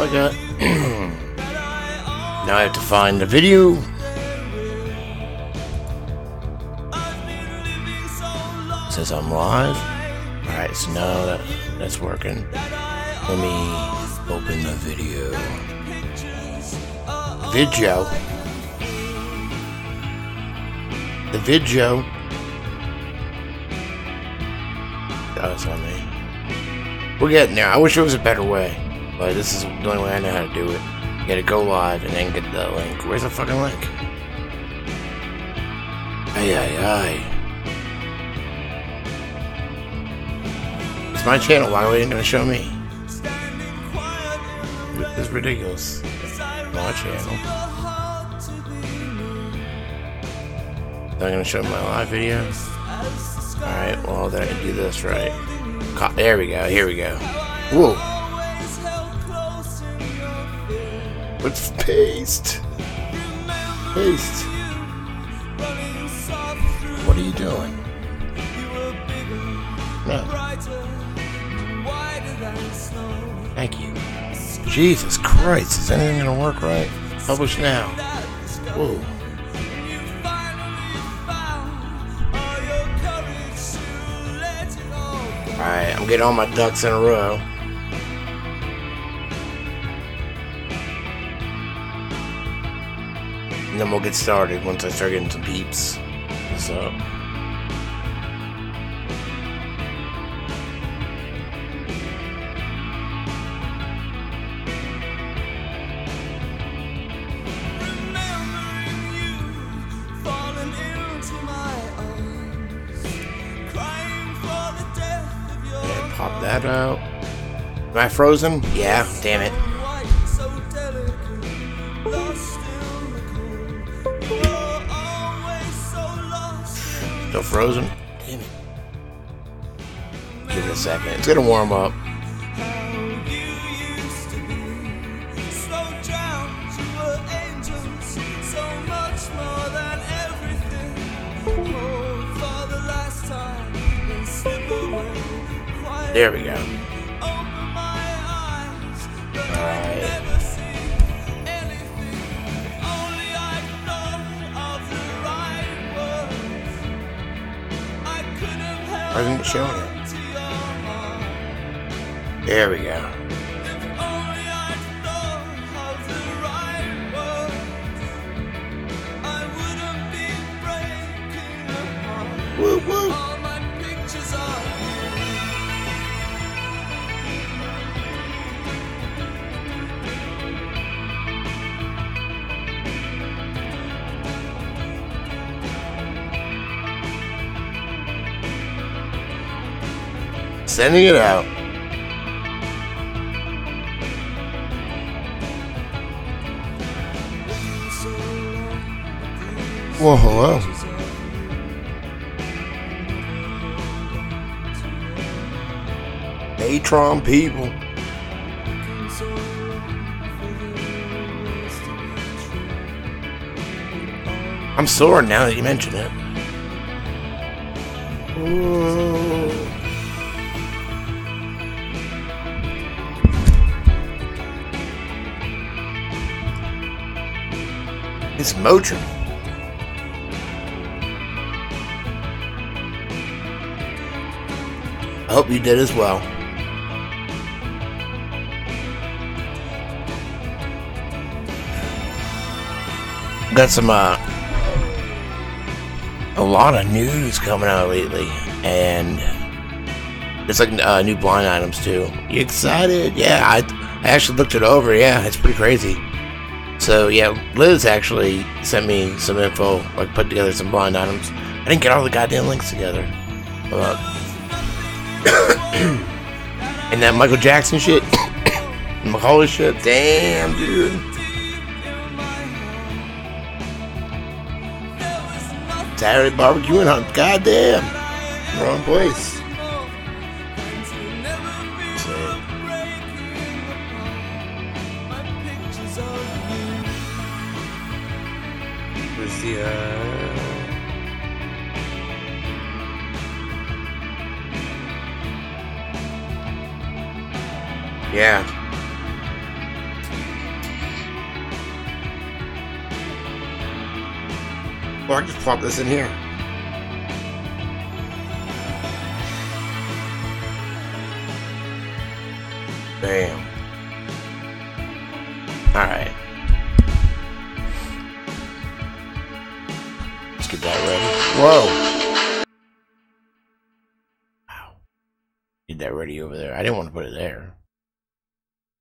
I got. Now I have to find the video. It says I'm live. Alright, so now that's working. Let me open the video. The video. Oh, it's on me. We're getting there. I wish there was a better way, but this is the only way I know how to do it. You gotta go live and then get the link. Where's the fucking link? Aye. It's my channel. Why are you gonna show me? It's ridiculous. My channel. They're gonna show my live video. Alright, well then I can do this right. There we go, here we go. Whoa. Let's paste. Paste. What are you doing? No. Thank you. Jesus Christ, is anything gonna work right? Publish now. Whoa. Alright, I'm getting all my ducks in a row. And then we'll get started once I start getting some peeps. What's up? Pop that out. Am I frozen? Yeah, damn it. Still frozen? Damn it. Give it a second. It's gonna warm up. There we go. Alright. I didn't show it. There we go. Woo woo. Sending it out. Well, hello. Atron people. I'm sore now that you mention it. Whoa. It's Motrin. I hope you did as well. Got some a lot of news coming out lately, and it's like new blind items too. You excited? Yeah, I actually looked it over. Yeah, it's pretty crazy. So yeah, Liz actually sent me some info, like put together some blind items. I didn't get all the goddamn links together. And that Michael Jackson shit, Macaulay shit, damn dude. Saturday barbecuing on goddamn wrong place. Where's the yeah. Or I can just plop this in here. Bam. Alright. Let's get that ready. Whoa! Wow. Get that ready over there. I didn't want to put it there.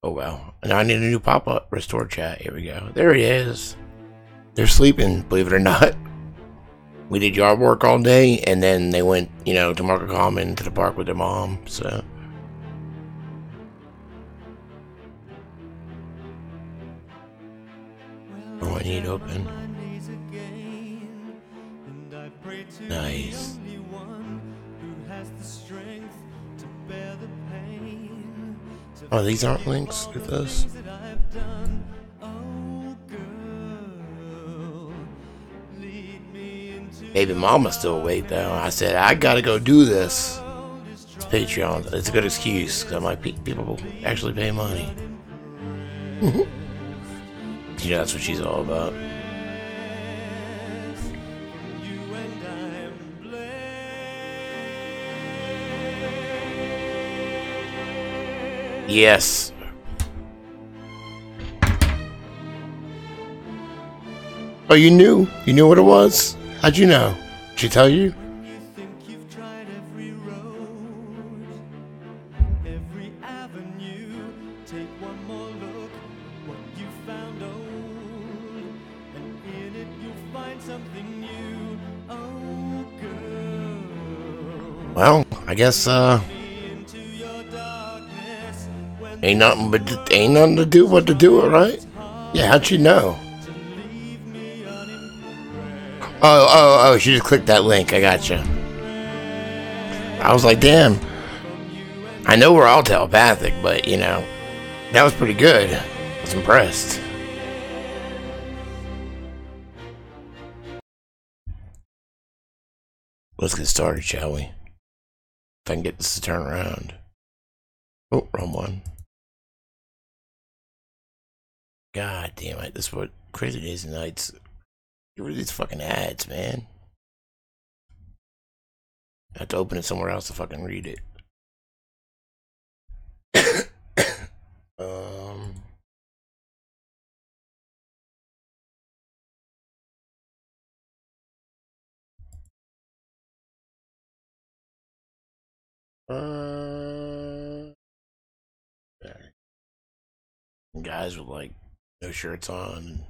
Oh well. Now I need a new pop-up. Restore chat. Here we go. There he is. They're sleeping, believe it or not. We did yard work all day, and then they went, to Market Common, to the park with their mom, so. Oh, I need open. Nice. Oh, these aren't links with this? Baby mama's still awake though. I said, I gotta go do this. It's Patreon. It's a good excuse, because people actually pay money. That's what she's all about. Yes. Oh, you knew? You knew what it was? How'd you know? Did she tell you? Well, I guess, ain't nothing to do but to do it, right? Yeah, how'd she know? Oh, she just clicked that link. I gotcha. I was like, damn. I know we're all telepathic, but, that was pretty good. I was impressed. Let's get started, shall we? If I can get this to turn around. Oh, wrong one. God damn it. This is what Crazy Days and Nights. Get rid of these fucking ads, man. I have to open it somewhere else to fucking read it. Guys with like no shirts on.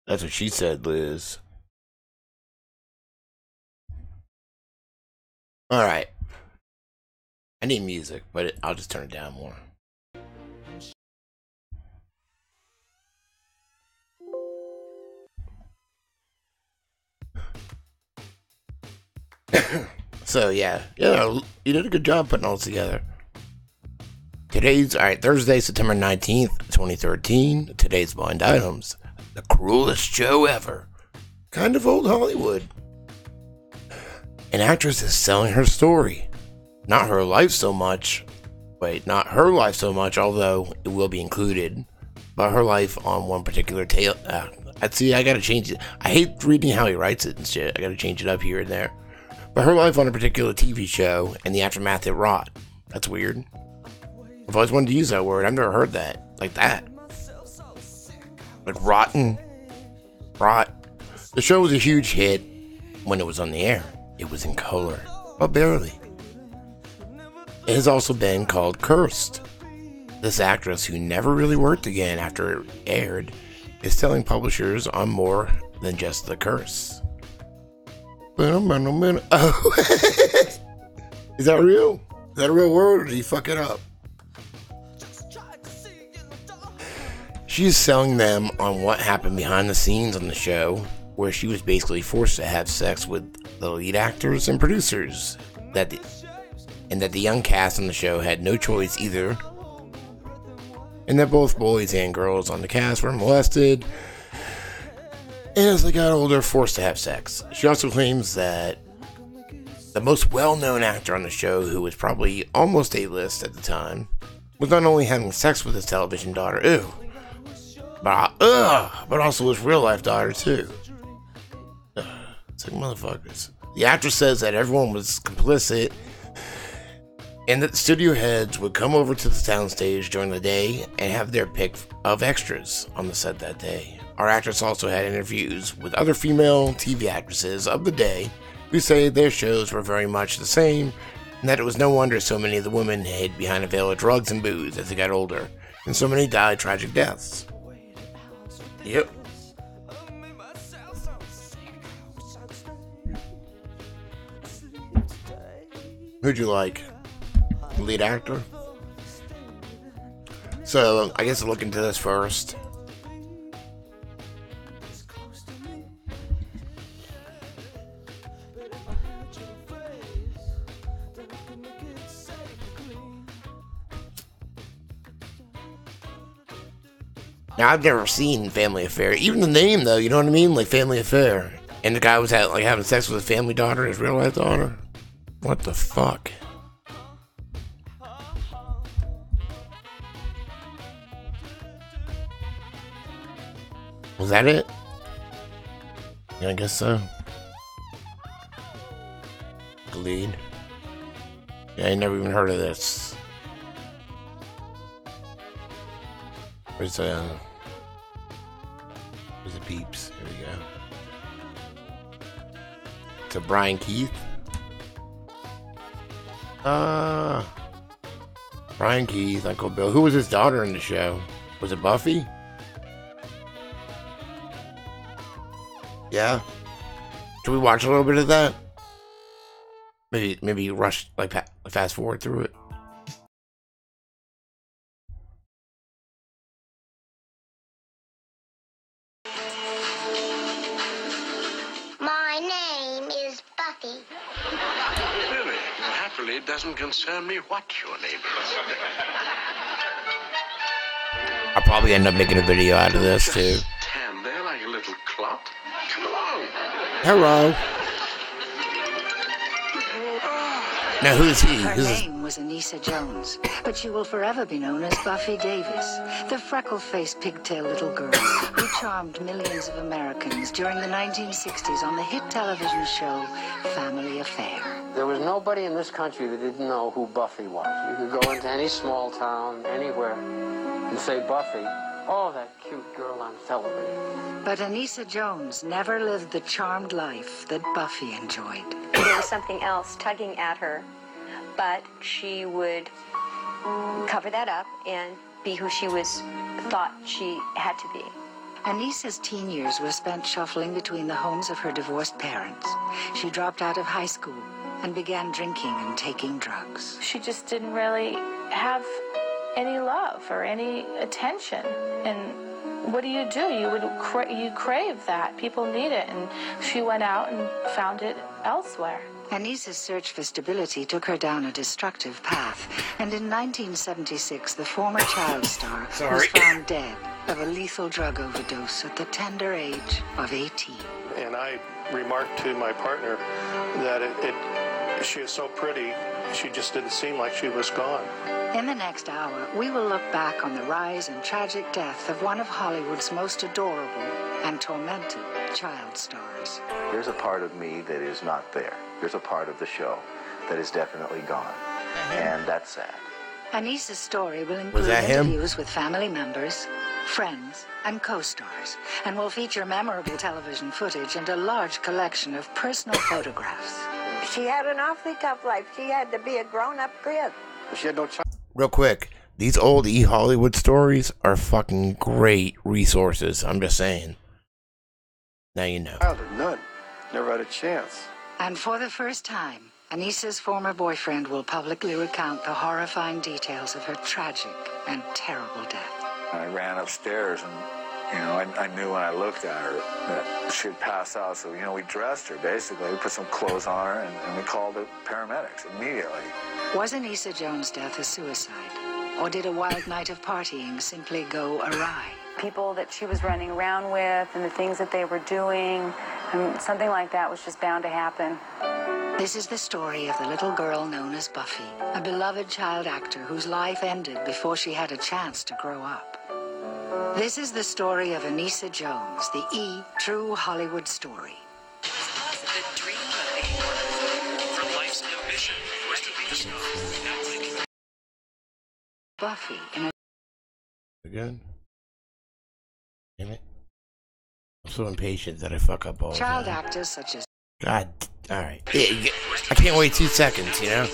That's what she said, Liz. Alright. I need music, but I'll just turn it down more. So, yeah, you did a good job putting all this together. Thursday, September 19th, 2013. Today's Blind Items. The cruelest show ever. Kind of old Hollywood. An actress is selling her story. Not her life so much. Not her life so much, although it will be included. But her life on one particular tale. I gotta change it. I hate reading how he writes it and shit. I gotta change it up here and there. But her life on a particular TV show and the aftermath it wrought. That's weird. I've always wanted to use that word. I've never heard that. Like that. Like rotten. Rot. The show was a huge hit when it was on the air. It was in color. But barely. It has also been called cursed. This actress, who never really worked again after it aired, is telling publishers on more than just the curse. Oh. Is that real? Is that a real word, or did he fuck it up? She's selling them on what happened behind the scenes on the show, where she was basically forced to have sex with the lead actors and producers, and that the young cast on the show had no choice either, and that both boys and girls on the cast were molested, and as they got older, forced to have sex. She also claims that the most well-known actor on the show, who was probably almost A-list at the time, was not only having sex with his television daughter, but also his real life daughter too. It's like motherfuckers. The actress says that everyone was complicit and that the studio heads would come over to the soundstage during the day and have their pick of extras on the set that day. Our actress also had interviews with other female TV actresses of the day who say their shows were very much the same and that it was no wonder so many of the women hid behind a veil of drugs and booze as they got older and so many died tragic deaths. Yep. Who'd you like? The lead actor? So, I guess I'll look into this first. Now, I've never seen Family Affair. Even the name, though, you know what I mean? Like, Family Affair. And the guy was having sex with his family daughter, his real life daughter. What the fuck? Was that it? Yeah, I guess so. The lead. Yeah, I never even heard of this. Where's the peeps? Here we go. To Brian Keith. Brian Keith, Uncle Bill. Who was his daughter in the show? Was it Buffy? Yeah. Should we watch a little bit of that? Maybe rush, like fast forward through it. My name is Buffy. Really? Happily, it doesn't concern me what your name is. I'll probably end up making a video out of this too. Stand there like a little clot. Come along. Hello. Now who's he? Her name was Anissa Jones, but she will forever be known as Buffy Davis, the freckle-faced pigtail little girl who charmed millions of Americans during the 1960s on the hit television show Family Affair. There was nobody in this country that didn't know who Buffy was. You could go into any small town, anywhere, and say Buffy. Oh, that cute girl on television. But Anissa Jones never lived the charmed life that Buffy enjoyed. There was something else tugging at her, but she would cover that up and be who she thought she had to be. Anissa's teen years were spent shuffling between the homes of her divorced parents. She dropped out of high school and began drinking and taking drugs. She just didn't really have any love or any attention. And what do? You crave that. People need it. And she went out and found it elsewhere. Anissa's search for stability took her down a destructive path, and in 1976, the former child star was found dead of a lethal drug overdose at the tender age of 18. And I remarked to my partner that she is so pretty, she just didn't seem like she was gone. In the next hour, we will look back on the rise and tragic death of one of Hollywood's most adorable and tormented child stars. There's a part of me that is not there. There's a part of the show that is definitely gone. And that's sad. Anissa's story will include interviews with family members, friends, and co-stars, and will feature memorable television footage and a large collection of personal photographs. She had an awfully tough life. She had to be a grown-up kid. She had no child. Real quick, these old Hollywood stories are fucking great resources. I'm just saying. Now you know. None. Never had a chance. And for the first time, Anissa's former boyfriend will publicly recount the horrifying details of her tragic and terrible death. I ran upstairs and, I knew when I looked at her that she'd pass out. So, we dressed her, basically. We put some clothes on her and we called the paramedics immediately. Was Anissa Jones' death a suicide? Or did a wild night of partying simply go awry? People that she was running around with and the things that they were doing, something like that was just bound to happen. This is the story of the little girl known as Buffy, a beloved child actor whose life ended before she had a chance to grow up. This is the story of Anissa Jones, the true Hollywood story. The dream from life's ambition was to be the star. Buffy in a... Again? Damn it. I'm so impatient that I fuck up all the time. Child actors such as... God, alright. Yeah, I can't wait 2 seconds, you know?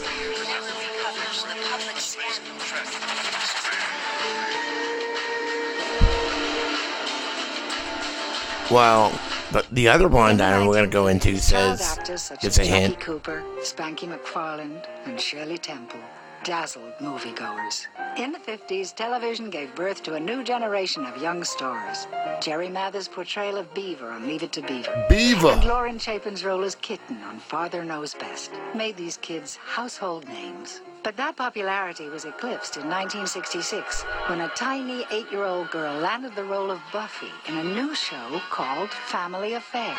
Well, but the other blind item we're going to go into says, it's a hint. Jackie Cooper, Spanky McFarland, and Shirley Temple dazzled moviegoers. In the 50s, television gave birth to a new generation of young stars. Jerry Mather's portrayal of Beaver on Leave It to Beaver. Beaver! And Lauren Chapin's role as Kitten on Father Knows Best made these kids household names. But that popularity was eclipsed in 1966 when a tiny 8-year-old girl landed the role of Buffy in a new show called Family Affair.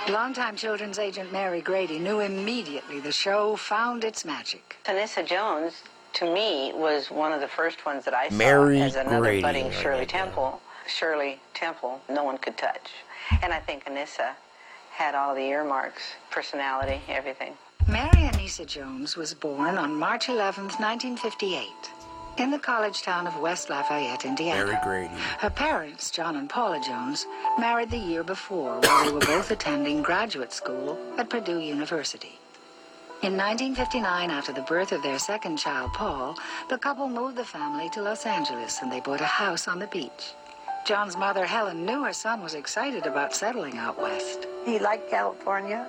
Longtime children's agent Mary Grady knew immediately the show found its magic. Anissa Jones, to me, was one of the first ones that I saw Mary as another Grady, budding Shirley Temple. Shirley Temple, no one could touch. And I think Anissa had all the earmarks, personality, everything. Mary Anissa Jones was born on March 11th, 1958, in the college town of West Lafayette, Indiana. Mary Grady. Her parents, John and Paula Jones, married the year before while they were both attending graduate school at Purdue University. In 1959, after the birth of their second child, Paul, the couple moved the family to Los Angeles and they bought a house on the beach. John's mother, Helen, knew her son was excited about settling out west. He liked California,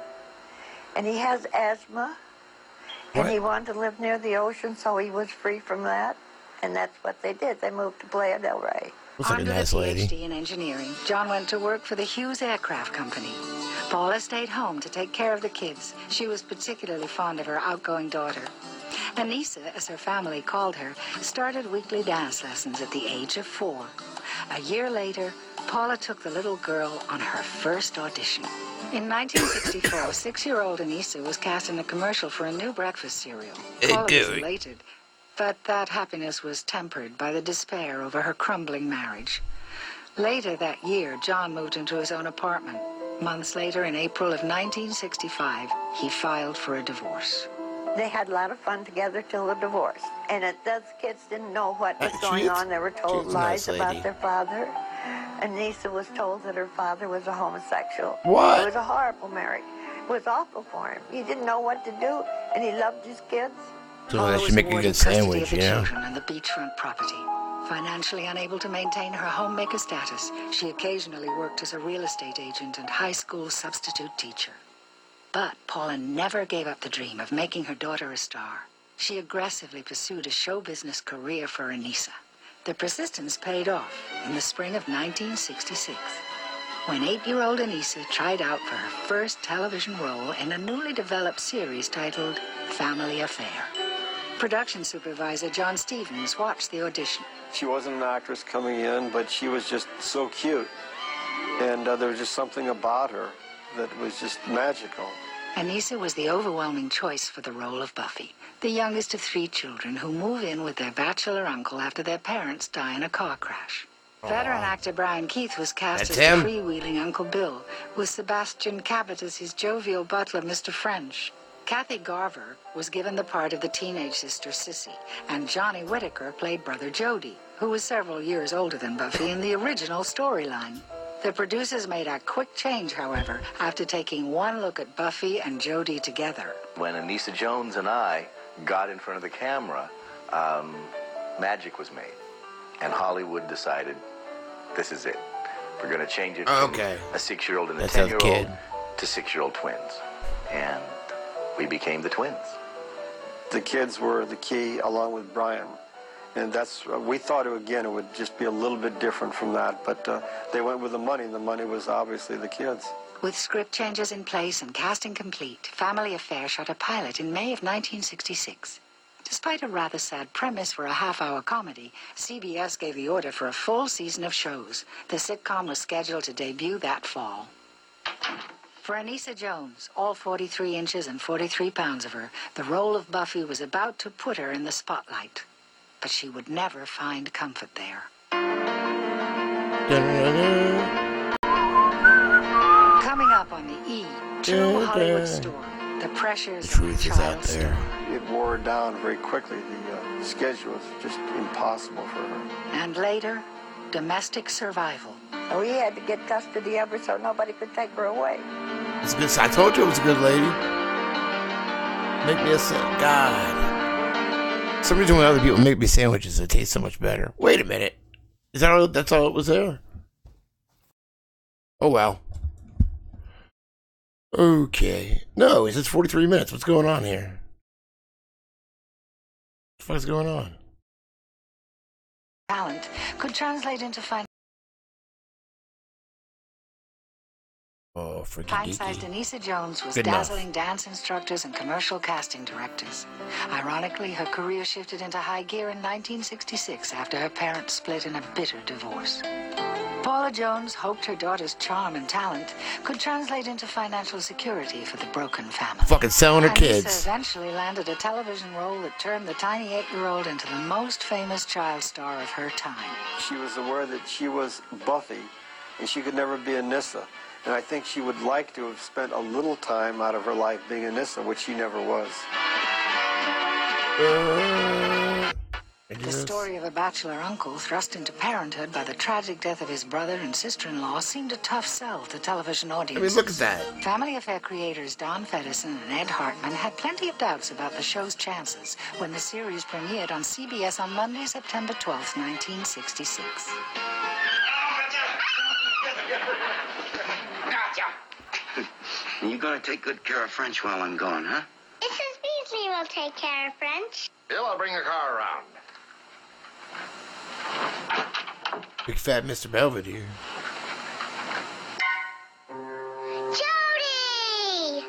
and he has asthma, and he wanted to live near the ocean, so he was free from that, and that's what they did. They moved to Playa del Rey. Looks like a nice lady. PhD in engineering, John went to work for the Hughes Aircraft Company. Paula stayed home to take care of the kids. She was particularly fond of her outgoing daughter. Anissa, as her family called her, started weekly dance lessons at the age of 4. A year later, Paula took the little girl on her first audition. In 1964, 6-year-old Anissa was cast in a commercial for a new breakfast cereal. Paula was elated, but that happiness was tempered by the despair over her crumbling marriage. Later that year, John moved into his own apartment. Months later, in April of 1965, he filed for a divorce. They had a lot of fun together till the divorce. And those kids didn't know what was going on. They were told lies about their father. Anissa was told that her father was a homosexual. What? It was a horrible marriage. It was awful for him. He didn't know what to do, and he loved his kids. So that should make a good sandwich, you know? And the beachfront property. Financially unable to maintain her homemaker status, she occasionally worked as a real estate agent and high school substitute teacher. But Paula never gave up the dream of making her daughter a star. She aggressively pursued a show business career for Anissa. The persistence paid off in the spring of 1966, when 8-year-old Anissa tried out for her first television role in a newly developed series titled Family Affair. Production supervisor John Stevens watched the audition. She wasn't an actress coming in, but she was just so cute. And there was just something about her that was just magical. Anissa was the overwhelming choice for the role of Buffy, the youngest of 3 children who move in with their bachelor uncle after their parents die in a car crash. Veteran actor Brian Keith was cast as the freewheeling Uncle Bill, with Sebastian Cabot as his jovial butler, Mr. French. Kathy Garver was given the part of the teenage sister Sissy, and Johnny Whitaker played Brother Jody, who was several years older than Buffy in the original storyline. The producers made a quick change, however, after taking one look at Buffy and Jody together. When Anissa Jones and I got in front of the camera, magic was made. And Hollywood decided, this is it. We're going to change it from a 6-year-old and a 10-year-old to 6-year-old twins. And we became the twins. The kids were the key, along with Brian. And that's, we thought, it would just be a little bit different from that. But they went with the money, and the money was obviously the kids. With script changes in place and casting complete, Family Affair shot a pilot in May of 1966. Despite a rather sad premise for a half-hour comedy, CBS gave the order for a full season of shows. The sitcom was scheduled to debut that fall. For Anissa Jones, all 43 inches and 43 pounds of her, the role of Buffy was about to put her in the spotlight. But she would never find comfort there. Coming up on the E! True Hollywood Story. The pressures the truth is out there. It wore down very quickly. The schedule was just impossible for her. And later, domestic survival. We had to get custody of her so nobody could take her away. It's good. I told you it was a good lady. Make me a sandwich. God. For some reason when other people make me sandwiches, it tastes so much better. Wait a minute. Is that all? That's all it was there? Oh, wow. Okay. No, it's 43 minutes. What's going on here? What the fuck is going on? Talent could translate into Fine-sized Anissa Jones was dazzling dance instructors and commercial casting directors. Ironically, her career shifted into high gear in 1966 after her parents split in a bitter divorce. Paula Jones hoped her daughter's charm and talent could translate into financial security for the broken family. Fucking selling her kids. Anissa eventually landed a television role that turned the tiny 8-year-old into the most famous child star of her time. She was aware that she was Buffy, and she could never be Anissa. And I think she would like to have spent a little time out of her life being Anissa, which she never was. The story of a bachelor uncle thrust into parenthood by the tragic death of his brother and sister-in-law seemed a tough sell to television audiences. I mean, look at that. Family Affair creators Don Feddersen and Ed Hartman had plenty of doubts about the show's chances when the series premiered on CBS on Monday, September 12th, 1966. You're gonna take good care of French while I'm gone, huh? Mrs. Beasley will take care of French. Bill, I'll bring the car around. Big fat Mr. Belvedere. Jody!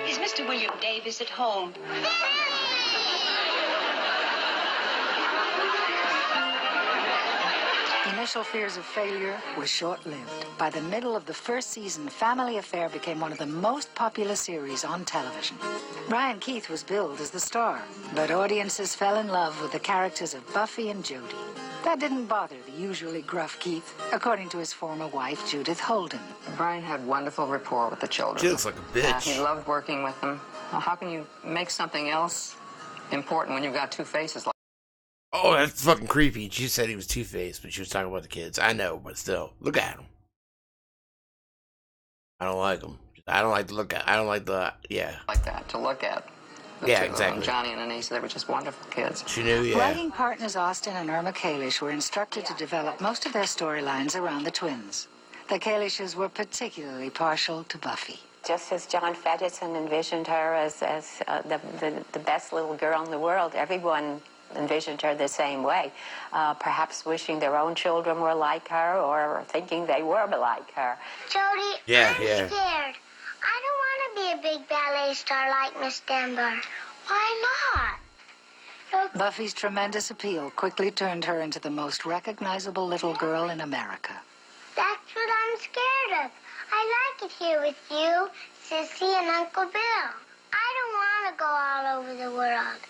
Is Mr. William Davis at home? Initial fears of failure were short-lived. By the middle of the first season, Family Affair became one of the most popular series on television. Brian Keith was billed as the star, but audiences fell in love with the characters of Buffy and Jody. That didn't bother the usually gruff Keith, according to his former wife, Judith Holden. Brian had wonderful rapport with the children. She looks like a bitch. He loved working with them. Well, how can you make something else important when you've got two faces like Oh, that's fucking creepy. She said he was Two-Faced, but she was talking about the kids. I know, but still. Look at him. I don't like him. I don't like to look at. I don't like the, yeah. Like that, to look at. Yeah, exactly. Johnny and Anissa, they were just wonderful kids. She knew, yeah. Writing partners Austin and Irma Kalish were instructed to develop most of their storylines around the twins. The Kalishes were particularly partial to Buffy. Just as John Feddersen envisioned her as the best little girl in the world, everyone envisioned her the same way, perhaps wishing their own children were like her or thinking they were like her. Jody, yeah. I'm scared. I don't want to be a big ballet star like Miss Denver. Why not? Buffy's tremendous appeal quickly turned her into the most recognizable little girl in America. That's what I'm scared of. I like it here with you, Sissy, and Uncle Bill. I don't want to go all over the world.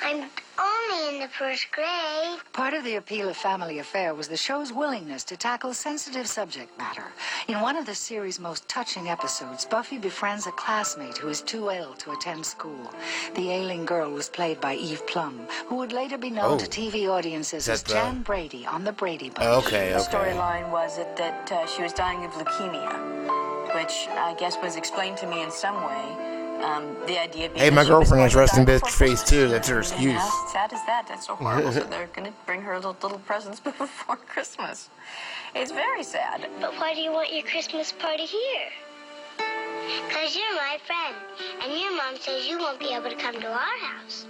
I'm only in the first grade. Part of the appeal of Family Affair was the show's willingness to tackle sensitive subject matter. In one of the series' most touching episodes, Buffy befriends a classmate who is too ill to attend school. The ailing girl was played by Eve Plum, who would later be known to TV audiences as Jan Brady on The Brady Bunch. Okay. The storyline was that she was dying of leukemia, which I guess was explained to me in some way. The idea being hey, my girlfriend has resting bitch face too. That's her excuse. How sad is that? That's so horrible. So they're going to bring her little presents before Christmas. It's very sad. But why do you want your Christmas party here? Because you're my friend, and your mom says you won't be able to come to our house.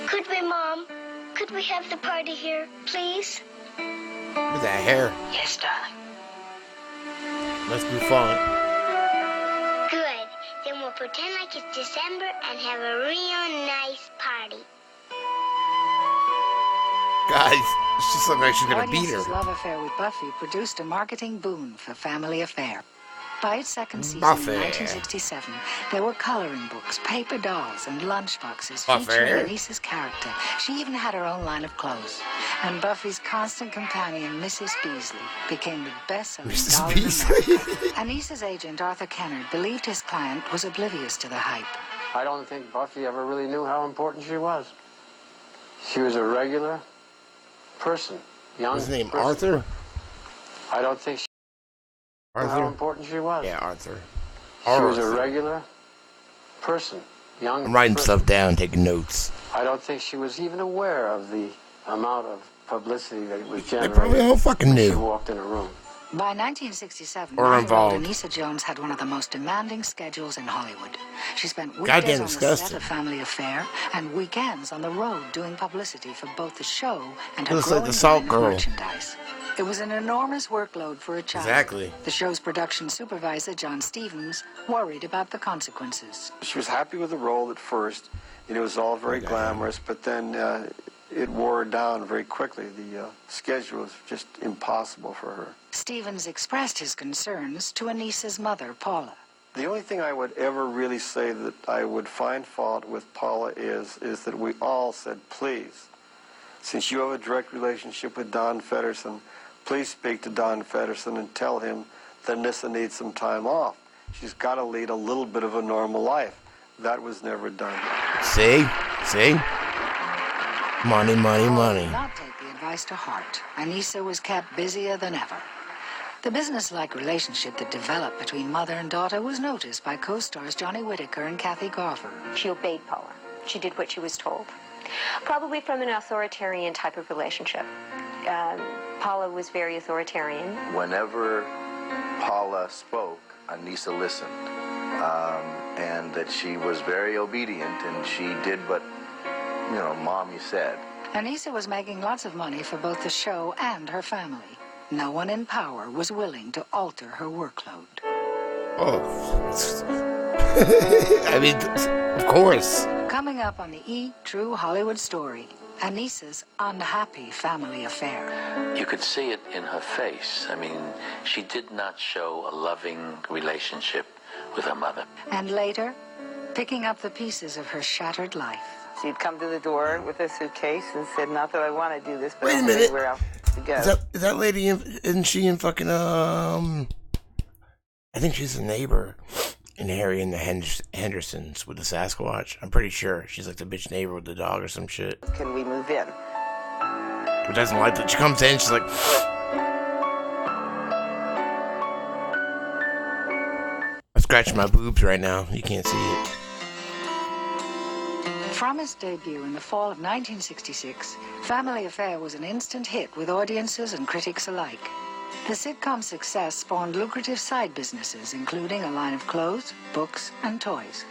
Could we, Mom? Could we have the party here, please? Look at that hair. Yes, darling. Let's be fun. Good. Then we'll pretend like it's December and have a real nice party. Guys, she just looked like she's gonna beat her. Audience's love affair with Buffy produced a marketing boon for Family Affair. By its second season Buffy. in 1967, there were coloring books, paper dolls, and lunchboxes Buffy. featuring Anissa's character. She even had her own line of clothes. And Buffy's constant companion, Mrs. Beasley, became the best-selling doll in America. Anissa's agent, Arthur Kennard, believed his client was oblivious to the hype. I don't think Buffy ever really knew how important she was. She was a regular person, young. What's his name, person. Arthur? I don't think she knew how important she was. Yeah, Arthur. She was a regular person, young. I'm writing person. stuff down, taking notes. I don't think she was even aware of the amount of publicity that it was They generated. probably all fucking when she knew. walked in a room. By 1967, Or 9-year-old involved. Anissa Jones had one of the most demanding schedules in Hollywood. She spent Goddamn weekdays on the set disgusting. of Family Affair and weekends on the road doing publicity for both the show and her Looks like growing the Salt line of Girl. merchandise. It was an enormous workload for a child. Exactly. The show's production supervisor, John Stevens, worried about the consequences. She was happy with the role at first. It was all very glamorous, but then it wore down very quickly. The schedule was just impossible for her. Stevens expressed his concerns to Anissa's mother, Paula. The only thing I would ever really say that I would find fault with Paula is that we all said, please, since you have a direct relationship with Don Feddersen, please speak to Don Feddersen and tell him that Anissa needs some time off. She's got to lead a little bit of a normal life. That was never done. See? Money, money, money. Did not take the advice to heart. Anissa was kept busier than ever. The business-like relationship that developed between mother and daughter was noticed by co-stars Johnny Whitaker and Kathy Garver. She obeyed Paula. She did what she was told. Probably from an authoritarian type of relationship. Paula was very authoritarian. Whenever Paula spoke, Anissa listened, and that she was very obedient, and she did what, Mommy said. Anissa was making lots of money for both the show and her family. No one in power was willing to alter her workload. Oh. I mean, of course. Coming up on the E! True Hollywood Story, Anissa's unhappy family affair. You could see it in her face. I mean, she did not show a loving relationship with her mother. And later, picking up the pieces of her shattered life. She'd come to the door with a suitcase and said, not that I want to do this, but Wait a I don't minute. know where else to go. Is that lady, isn't she in fucking, I think she's a neighbor in Harry and the Hendersons with the Sasquatch. I'm pretty sure. She's like the bitch neighbor with the dog or some shit. Can we move in? Who doesn't like that? She comes in, she's like... I'm scratching my boobs right now. You can't see it. From its debut in the fall of 1966, Family Affair was an instant hit with audiences and critics alike. The sitcom's success spawned lucrative side businesses, including a line of clothes, books, and toys.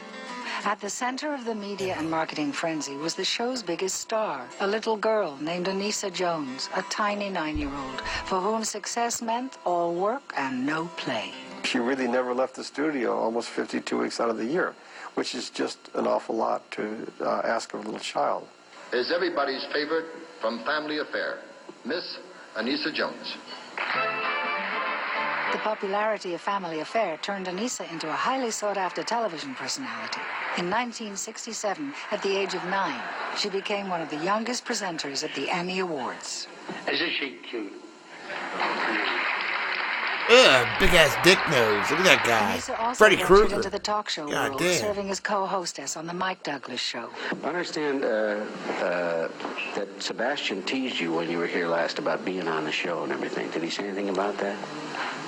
At the center of the media and marketing frenzy was the show's biggest star, a little girl named Anissa Jones, a tiny 9-year-old, for whom success meant all work and no play. She really never left the studio almost 52 weeks out of the year, which is just an awful lot to ask of a little child. Is everybody's favorite from Family Affair, Miss Anissa Jones. The popularity of Family Affair turned Anissa into a highly sought-after television personality. In 1967, at the age of 9, she became one of the youngest presenters at the Emmy Awards. Isn't she cute? Ugh, big-ass dick nose. Look at that guy. Anissa also Freddy ventured Krueger. into the talk show God world, damn. serving as co-hostess on The Mike Douglas Show. I understand that Sebastian teased you when you were here last about being on the show and everything. Did he say anything about that?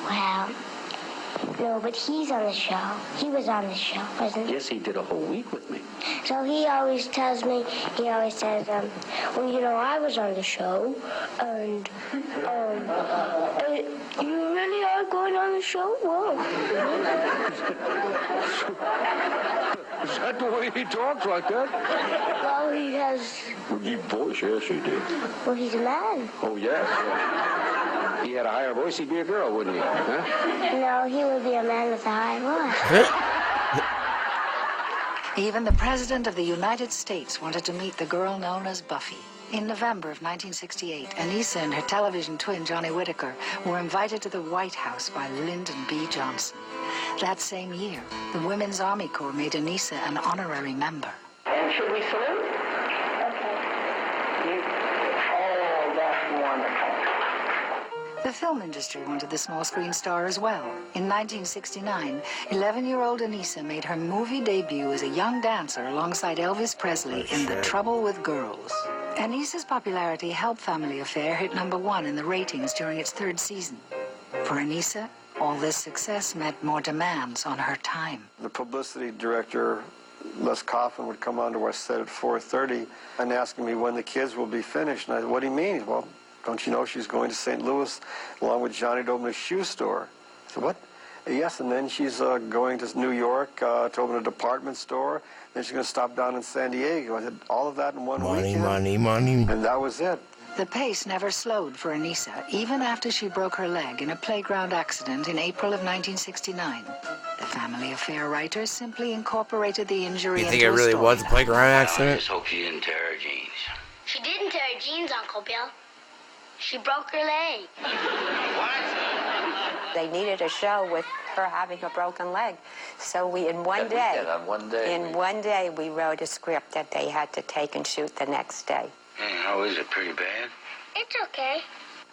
Well, no, but he's on the show. He was on the show, wasn't he? Yes, he did a whole week with me. So he always tells me, he always says, well, you know, I was on the show, and, you really are going on the show? Whoa. Is that the way he talks like that? Well, he has, Deep voice, yes, he did. well, he's a man. Oh, yes. He had a higher voice, he'd be a girl, wouldn't he? Huh? No, he would be a man with a high voice. Even the President of the United States wanted to meet the girl known as Buffy. In November of 1968, Anissa and her television twin, Johnny Whitaker, were invited to the White House by Lyndon B. Johnson. That same year, the Women's Army Corps made Anissa an honorary member. And should we salute? Okay. Oh, that's wonderful. The film industry wanted the small screen star as well. In 1969, 11-year-old Anissa made her movie debut as a young dancer alongside Elvis Presley in The Trouble with Girls. Anissa's popularity helped Family Affair hit #1 in the ratings during its 3rd season. For Anissa, all this success meant more demands on her time. The publicity director, Les Coffin, would come onto our set at 4:30 and asking me when the kids will be finished. And I said, what do you mean? Well, don't you know she's going to St. Louis along with Johnny to open a shoe store? I said, what? Yes, and then she's going to New York to open a department store. Then she's going to stop down in San Diego. I said, all of that in one weekend? Money. And that was it. The pace never slowed for Anissa, even after she broke her leg in a playground accident in April of 1969. The Family Affair writers simply incorporated the injury into a story. You think it really was a playground accident? I just hope she didn't tear her jeans. She didn't tear her jeans, Uncle Bill. She broke her leg. They needed a show with her having a broken leg. So in one day, we wrote a script that they had to take and shoot the next day. Hey, how is it? Pretty bad? It's okay.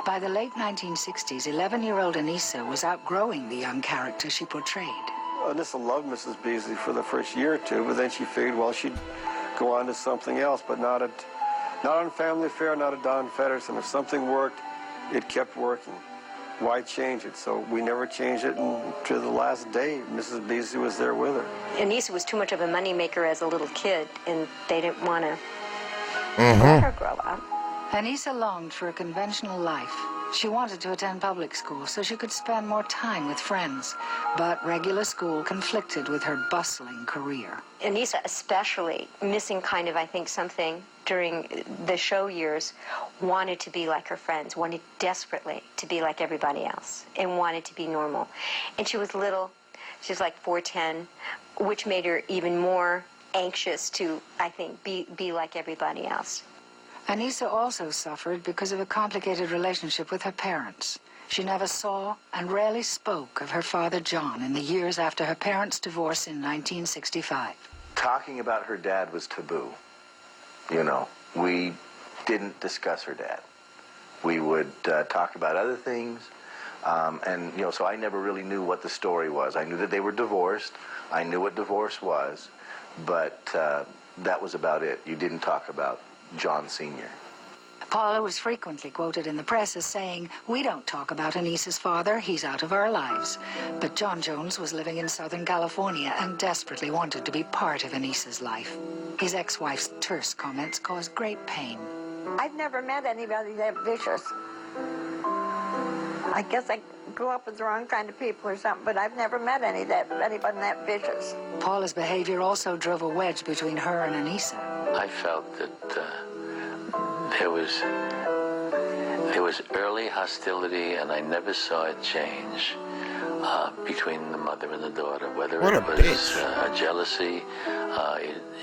By the late 1960s, 11-year-old Anissa was outgrowing the young character she portrayed. Anissa loved Mrs. Beasley for the first year or two, but then she figured, well, she'd go on to something else, but not on Family Affair, not at Don Feddersen. If something worked, it kept working. Why change it? So we never changed it, and to the last day, Mrs. Beasley was there with her. Anissa was too much of a moneymaker as a little kid, and they didn't want to let her grow up. Anissa longed for a conventional life. She wanted to attend public school so she could spend more time with friends, but regular school conflicted with her bustling career. Anissa especially, missing kind of, I think, something during the show years, wanted to be like her friends, wanted desperately to be like everybody else, and wanted to be normal. And she was little, she was like 4'10", which made her even more anxious to, I think, be like everybody else. Anissa also suffered because of a complicated relationship with her parents. She never saw and rarely spoke of her father, John, in the years after her parents' divorce in 1965. Talking about her dad was taboo. You know, we didn't discuss her dad. We would talk about other things, and, you know, so I never really knew what the story was. I knew that they were divorced. I knew what divorce was, but that was about it. You didn't talk about John Sr. Paula was frequently quoted in the press as saying, "We don't talk about Anissa's father, he's out of our lives." But John Jones was living in Southern California and desperately wanted to be part of Anissa's life. His ex-wife's terse comments caused great pain. I've never met anybody that vicious. I guess I grew up with the wrong kind of people or something, but I've never met anybody that vicious. Paula's behavior also drove a wedge between her and Anissa. I felt that there was early hostility, and I never saw it change between the mother and the daughter. Whether it was a jealousy,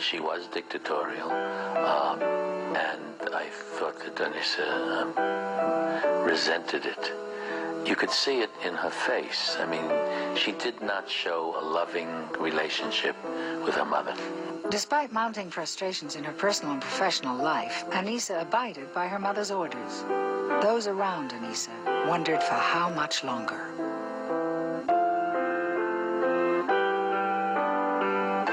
she was dictatorial, and I thought that Anissa resented it. You could see it in her face. I mean, she did not show a loving relationship with her mother. Despite mounting frustrations in her personal and professional life, Anissa abided by her mother's orders. Those around Anissa wondered for how much longer.